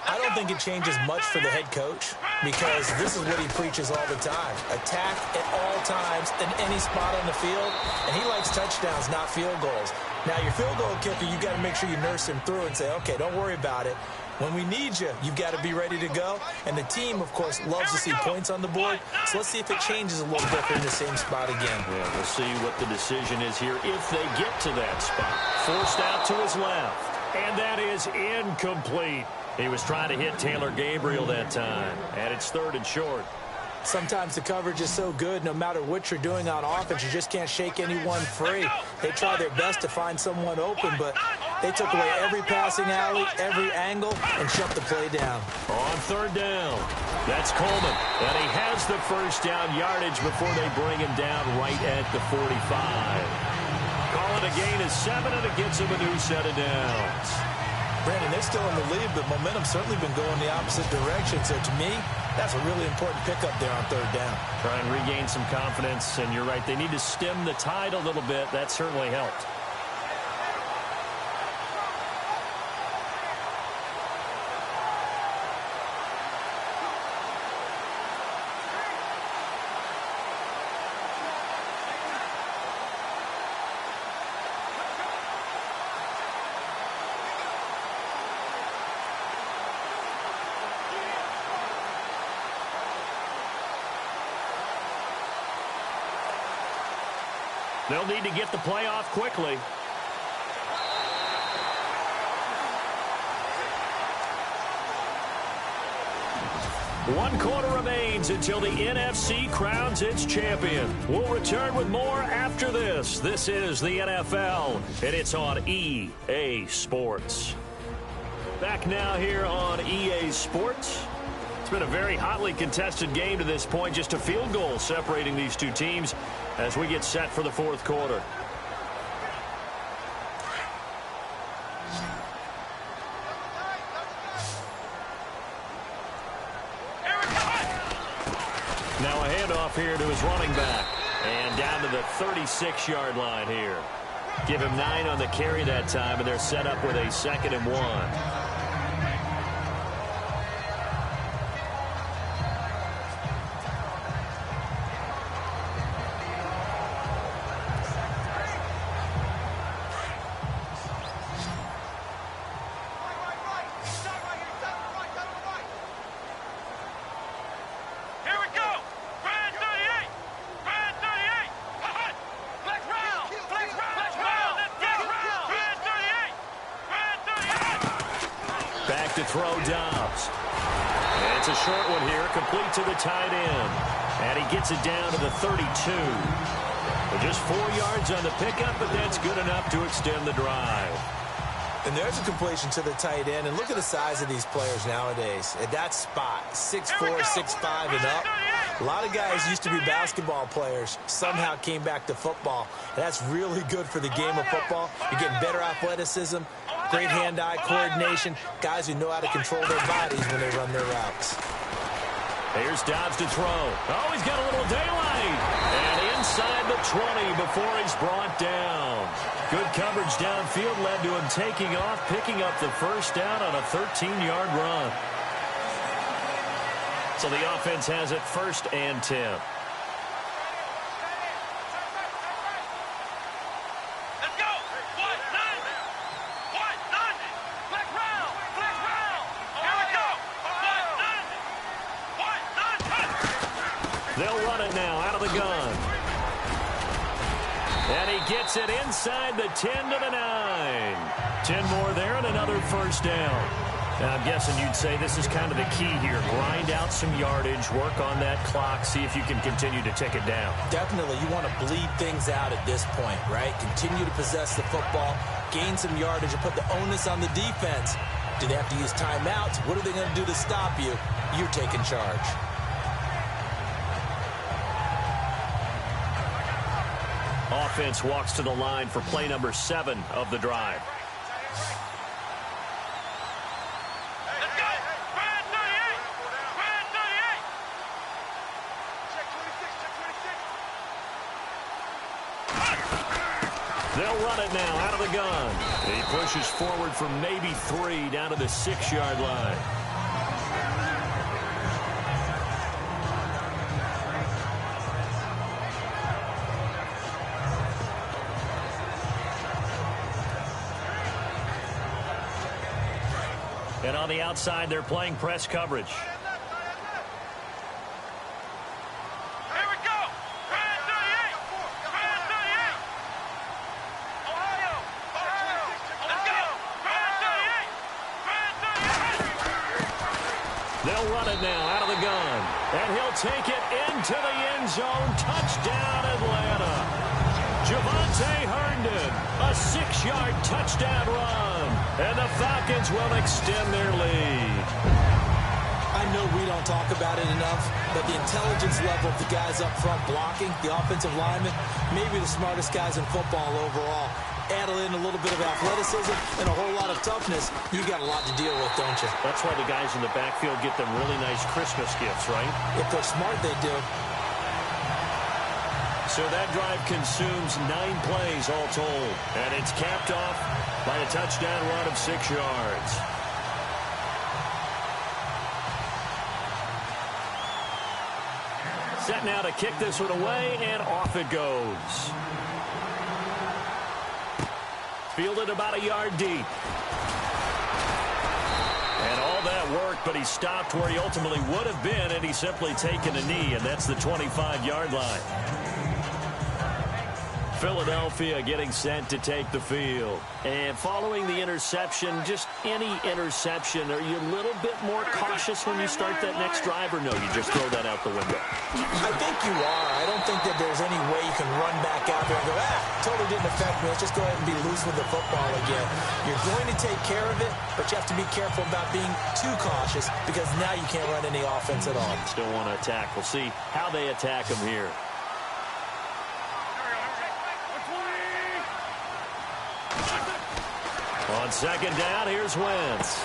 I don't think it changes much for the head coach because this is what he preaches all the time. Attack at all times in any spot on the field, and he likes touchdowns, not field goals. Now, your field goal kicker, you got to make sure you nurse him through and say, okay, don't worry about it. When we need you, you've got to be ready to go. And the team, of course, loves to see points on the board. So let's see if it changes a little bit in the same spot again. Yeah, we'll see what the decision is here if they get to that spot. Forced out to his left. And that is incomplete. He was trying to hit Taylor Gabriel that time. And it's 3rd and short. Sometimes the coverage is so good, no matter what you're doing on offense, you just can't shake anyone free. They try their best to find someone open, but they took away every passing alley, every angle, and shut the play down. On 3rd down, that's Coleman. And he has the first down yardage before they bring him down right at the 45. Call it a gain of 7, and it gets him a new set of downs. Brandon, they're still in the lead, but momentum's certainly been going the opposite direction. So to me, that's a really important pickup there on 3rd down. Try and regain some confidence, and you're right. They need to stem the tide a little bit. That certainly helped. They'll need to get the play off quickly. One quarter remains until the NFC crowns its champion. We'll return with more after this. This is the NFL, and it's on EA Sports. Back now here on EA Sports. It's been a very hotly contested game to this point. Just a field goal separating these two teams as we get set for the 4th quarter. Now a handoff here to his running back. And down to the 36-yard line here. Give him 9 on the carry that time, and they're set up with a 2nd and 1. To throw Dobbs. And it's a short one here, complete to the tight end. And he gets it down to the 32. But just 4 yards on the pickup, but that's good enough to extend the drive. And there's a completion to the tight end. And look at the size of these players nowadays. At that spot, 6'4", 6'5", and up. A lot of guys used to be basketball players, somehow came back to football. And that's really good for the game of football. You're getting better athleticism, great hand-eye coordination, guys who know how to control their bodies when they run their routes. Here's Dobbs to throw. Oh, he's got a little daylight. And inside the 20 before he's brought down. Good coverage downfield led to him taking off, picking up the first down on a 13-yard run. So the offense has it 1st and 10. They'll run it now out of the gun. And he gets it inside the 10 to the 9. 10 more there and another first down. Now, I'm guessing you'd say this is kind of the key here. Grind out some yardage, work on that clock, see if you can continue to tick it down. Definitely. You want to bleed things out at this point, right? Continue to possess the football, gain some yardage, and put the onus on the defense. Do they have to use timeouts? What are they going to do to stop you? You're taking charge. Offense walks to the line for play number 7 of the drive. They'll run it now out of the gun. He pushes forward from maybe 3 down to the 6-yard line. And on the outside, they're playing press coverage. Here we go. Brand 38. Brand 38. Ohio. Ohio. Let's go. Brand 38. Brand 38. They'll run it now out of the gun. And he'll take it into the end zone. Touchdown, Atlanta. Javonte Herndon, a 6-yard touchdown run. And the Falcons will extend their lead. I know we don't talk about it enough, but the intelligence level of the guys up front blocking, the offensive linemen, maybe the smartest guys in football overall. Add in a little bit of athleticism and a whole lot of toughness, you got a lot to deal with, don't you? That's why the guys in the backfield get them really nice Christmas gifts, right? If they're smart, they do. So that drive consumes 9 plays all told. And it's capped off by a touchdown run of 6 yards. Set now to kick this one away, and off it goes. Fielded about a yard deep. And all that work, but he stopped where he ultimately would have been, and he's simply taken a knee, and that's the 25-yard line. Philadelphia getting set to take the field. And following the interception, just any interception, are you a little bit more cautious when you start that next drive, or no, you just throw that out the window? I think you are. I don't think that there's any way you can run back out there and go, totally didn't affect me. Let's just go ahead and be loose with the football again. You're going to take care of it, but you have to be careful about being too cautious because now you can't run any offense at all. Still want to attack. We'll see how they attack him here. On second down, here's Wentz.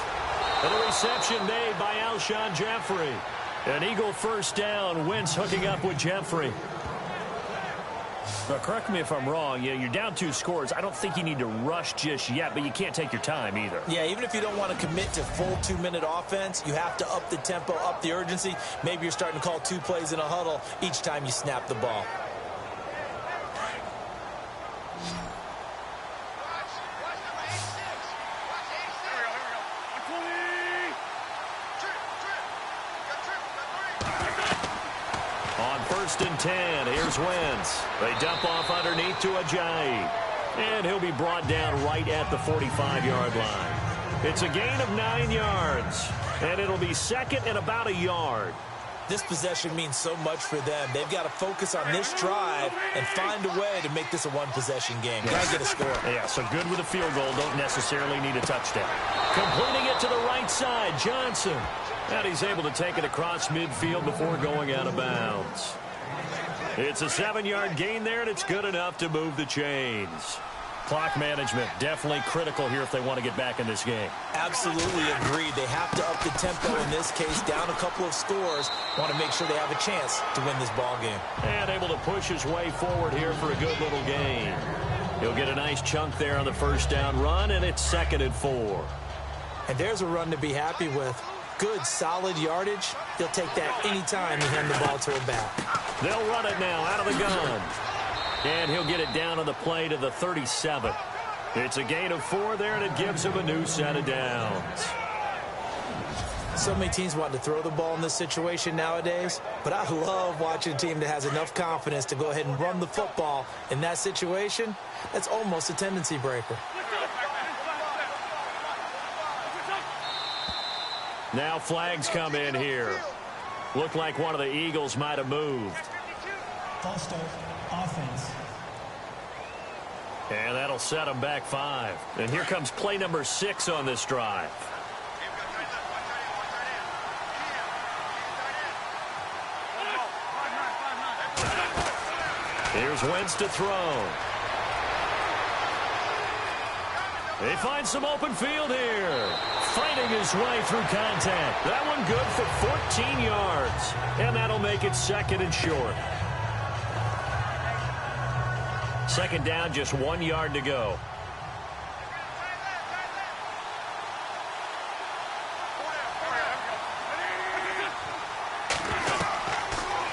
And a reception made by Alshon Jeffrey. An Eagle first down. Wentz hooking up with Jeffrey. Now, correct me if I'm wrong. You're down 2 scores. I don't think you need to rush just yet, but you can't take your time either. Yeah, even if you don't want to commit to full 2-minute offense, you have to up the tempo, up the urgency. Maybe you're starting to call 2 plays in a huddle each time you snap the ball. First and 10. Here's Wentz. They dump off underneath to Ajayi. And he'll be brought down right at the 45-yard line. It's a gain of 9 yards. And it'll be second and about a yard. This possession means so much for them. They've got to focus on this drive and find a way to make this a one-possession game. Got to get a score. Yeah, so good with a field goal. Don't necessarily need a touchdown. Completing it to the right side, Johnson. And he's able to take it across midfield before going out of bounds. It's a 7-yard gain there, and it's good enough to move the chains. Clock management definitely critical here if they want to get back in this game. Absolutely agreed. They have to up the tempo in this case, down a couple of scores. Want to make sure they have a chance to win this ball game. And able to push his way forward here for a good little gain. He'll get a nice chunk there on the first down run, and it's 2nd and 4. And there's a run to be happy with. Good, solid yardage. He'll take that anytime you hand the ball to him back. They'll run it now out of the gun. And he'll get it down on the play to the 37. It's a gain of 4 there, and it gives him a new set of downs. So many teams want to throw the ball in this situation nowadays, but I love watching a team that has enough confidence to go ahead and run the football in that situation. That's almost a tendency breaker. Now flags come in here. Looked like one of the Eagles might have moved. False start, offense. And that'll set them back 5. And here comes play number 6 on this drive. Here's Wentz to throw. They find some open field here. Fighting his way through contact. That one good for 14 yards. And that'll make it 2nd and short. 2nd down, just 1 yard to go.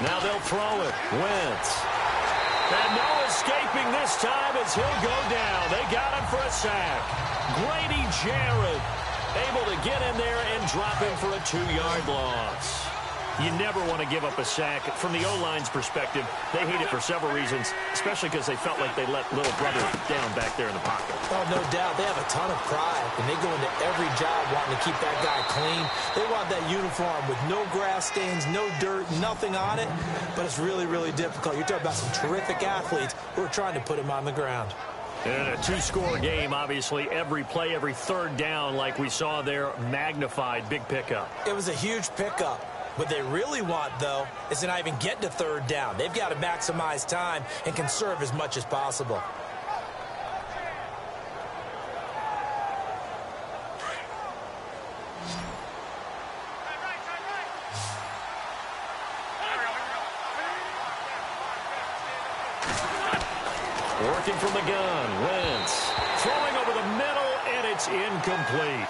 Now they'll throw it. Wentz. And no escaping this time as he'll go down. They got him for a sack. Grady Jarrett able to get in there and drop him for a 2-yard loss. You never want to give up a sack. From the O-line's perspective, they hate it for several reasons, especially because they felt like they let little brother down back there in the pocket. Oh, no doubt. They have a ton of pride, and they go into every job wanting to keep that guy clean. They want that uniform with no grass stains, no dirt, nothing on it, but it's really, really difficult. You're talking about some terrific athletes who are trying to put him on the ground. In a 2-score game, obviously, every play, every third down, like we saw there, magnified. Big pickup. It was a huge pickup. What they really want, though, is to not even get to third down. They've got to maximize time and conserve as much as possible. Working from the gun, Wentz. Throwing over the middle, and it's incomplete.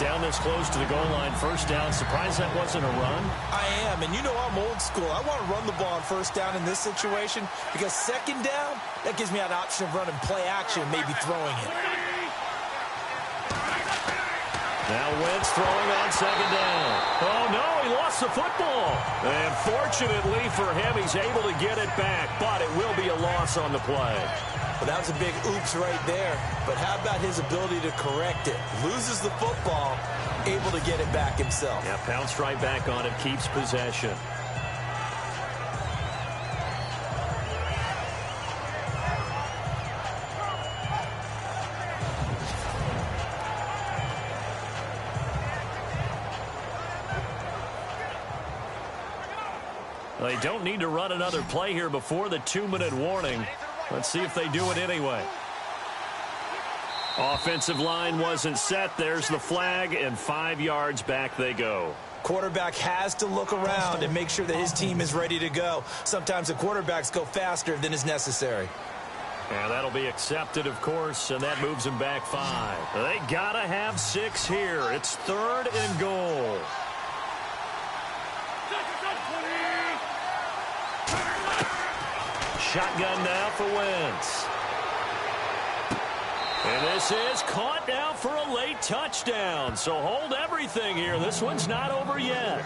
Down this close to the goal line, first down. Surprised that wasn't a run? I am, and you know I'm old school. I want to run the ball on first down in this situation because second down, that gives me an option of running play action, maybe throwing it. Now Wentz throwing on second down. Oh, no, he lost the football. And fortunately for him, he's able to get it back, but it will be a loss on the play. Well, that was a big oops right there. But how about his ability to correct it? Loses the football, able to get it back himself. Yeah, pounced right back on it, keeps possession. They don't need to run another play here before the 2-minute warning. Let's see if they do it anyway. Offensive line wasn't set. There's the flag, and 5 yards back they go. Quarterback has to look around and make sure that his team is ready to go. Sometimes the quarterbacks go faster than is necessary. And that'll be accepted, of course, and that moves them back 5. They got to have 6 here. It's 3rd and goal. Shotgun now for Wentz. And this is caught now for a late touchdown. So hold everything here. This one's not over yet.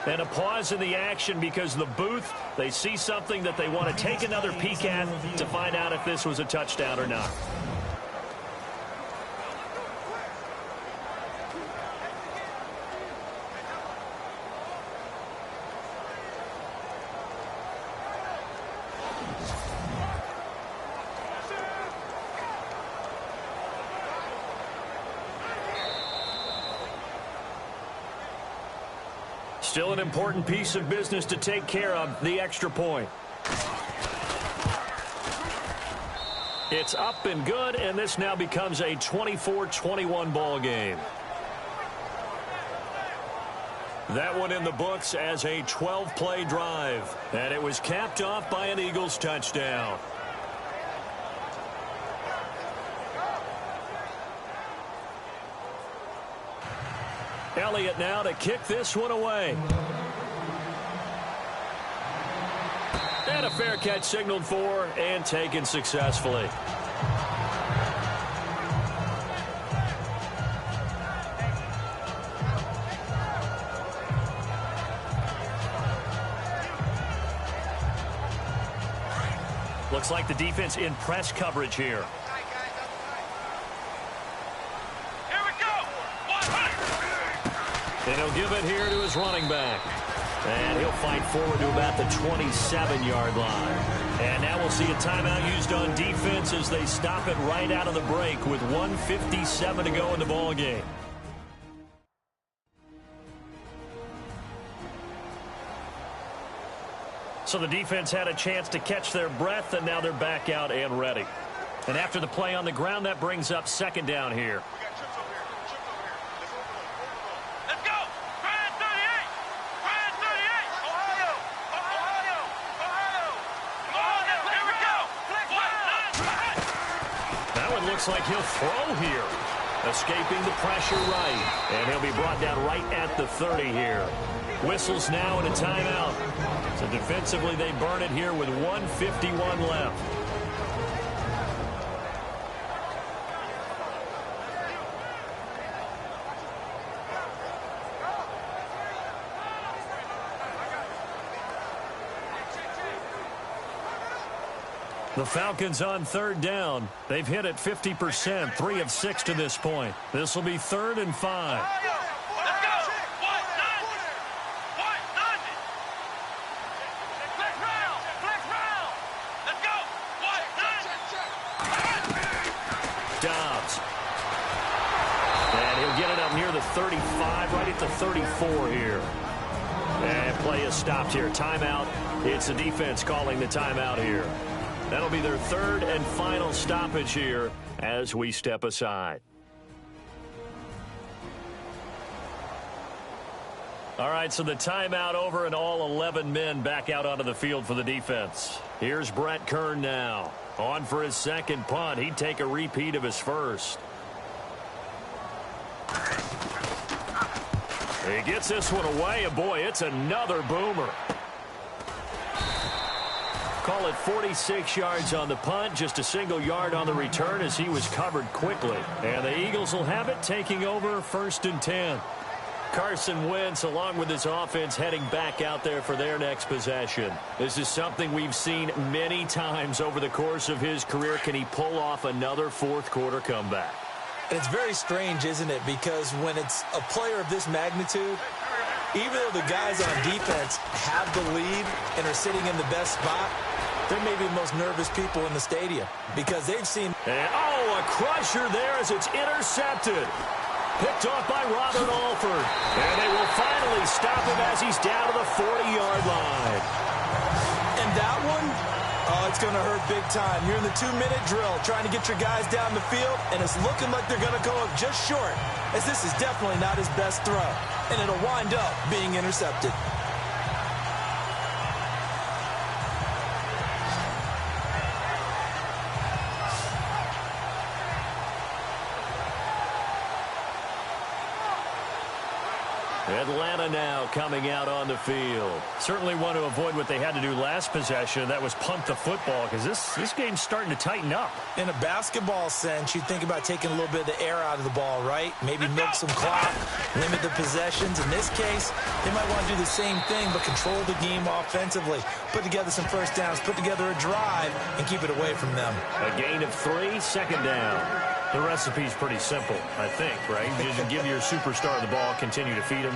And a pause in the action because the booth, they see something that they want to take another peek at to find out if this was a touchdown or not. Still an important piece of business to take care of, the extra point. It's up and good, and this now becomes a 24-21 ball game. That one in the books as a 12-play drive, and it was capped off by an Eagles touchdown. Elliott now to kick this one away. And a fair catch signaled for and taken successfully. Looks like the defense in press coverage here. And he'll give it here to his running back. And he'll fight forward to about the 27-yard line. And now we'll see a timeout used on defense as they stop it right out of the break with 1:57 to go in the ball game. So the defense had a chance to catch their breath, and now they're back out and ready. And after the play on the ground, that brings up second down here. looks like he'll throw here. Escaping the pressure right. And he'll be brought down right at the 30 here. Whistles now and a timeout. So defensively, they burn it here with 1:51 left. The Falcons on third down. They've hit it 50%, 3 of 6 to this point. This will be 3rd and 5. Dobbs. And he'll get it up near the 35, right at the 34 here. And play is stopped here. Timeout. It's the defense calling the timeout here. That'll be their 3rd and final stoppage here as we step aside. All right, so the timeout over and all 11 men back out onto the field for the defense. Here's Brett Kern now. On for his second punt. He'd take a repeat of his first. He gets this one away, and boy, it's another boomer. Call it 46 yards on the punt, just a single yard on the return as he was covered quickly. And the Eagles will have it, taking over 1st and 10. Carson Wentz, along with his offense, heading back out there for their next possession. This is something we've seen many times over the course of his career. Can he pull off another fourth-quarter comeback? And it's very strange, isn't it? Because when it's a player of this magnitude, even though the guys on defense have the lead and are sitting in the best spot, they're maybe the most nervous people in the stadium because they've seen... And, oh, a crusher there as it's intercepted. Picked off by Robert Alford. And they will finally stop him as he's down to the 40-yard line. And that one, oh, it's going to hurt big time. You're in the 2-minute drill trying to get your guys down the field, and it's looking like they're going to go up just short, as this is definitely not his best throw. And it'll wind up being intercepted. Atlanta now coming out on the field. Certainly want to avoid what they had to do last possession. That was punt the football because this game's starting to tighten up. In a basketball sense, you think about taking a little bit of the air out of the ball, right? Maybe milk some clock, limit the possessions. In this case, they might want to do the same thing but control the game offensively. Put together some first downs, put together a drive, and keep it away from them. A gain of 3, 2nd down. The recipe's pretty simple, I think, right? You just give your superstar the ball, continue to feed him.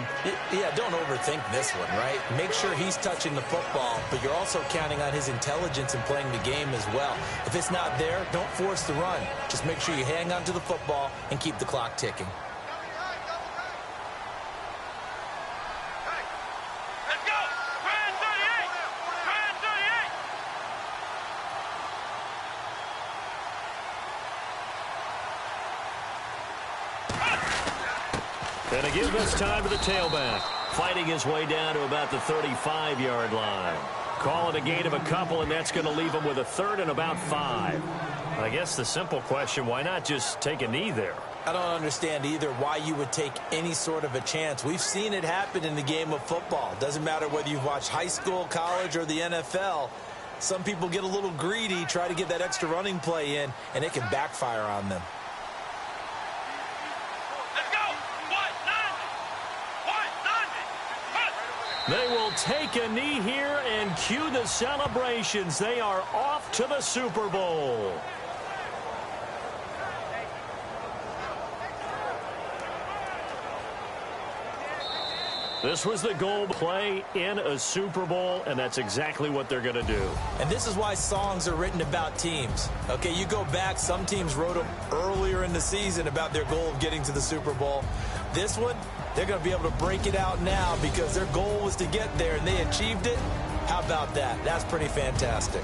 Yeah, don't overthink this one, right? Make sure he's touching the football, but you're also counting on his intelligence in playing the game as well. If it's not there, don't force the run. Just make sure you hang on to the football and keep the clock ticking. And to give us time to the tailback, fighting his way down to about the 35-yard line. Call it a gain of a couple, and that's going to leave him with a 3rd and about 5. I guess the simple question, why not just take a knee there? I don't understand either why you would take any sort of a chance. We've seen it happen in the game of football. Doesn't matter whether you've watched high school, college, or the NFL. Some people get a little greedy, try to get that extra running play in, and it can backfire on them. They will take a knee here and cue the celebrations. They are off to the Super Bowl. This was the goal play in a Super Bowl, and that's exactly what they're going to do. And this is why songs are written about teams. Okay, you go back, some teams wrote them earlier in the season about their goal of getting to the Super Bowl. This one, they're going to be able to break it out now because their goal was to get there, and they achieved it. How about that? That's pretty fantastic.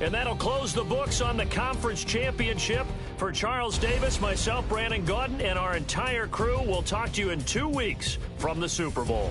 And that'll close the books on the conference championship. For Charles Davis, myself, Brandon Gaudin, and our entire crew, we'll talk to you in 2 weeks from the Super Bowl.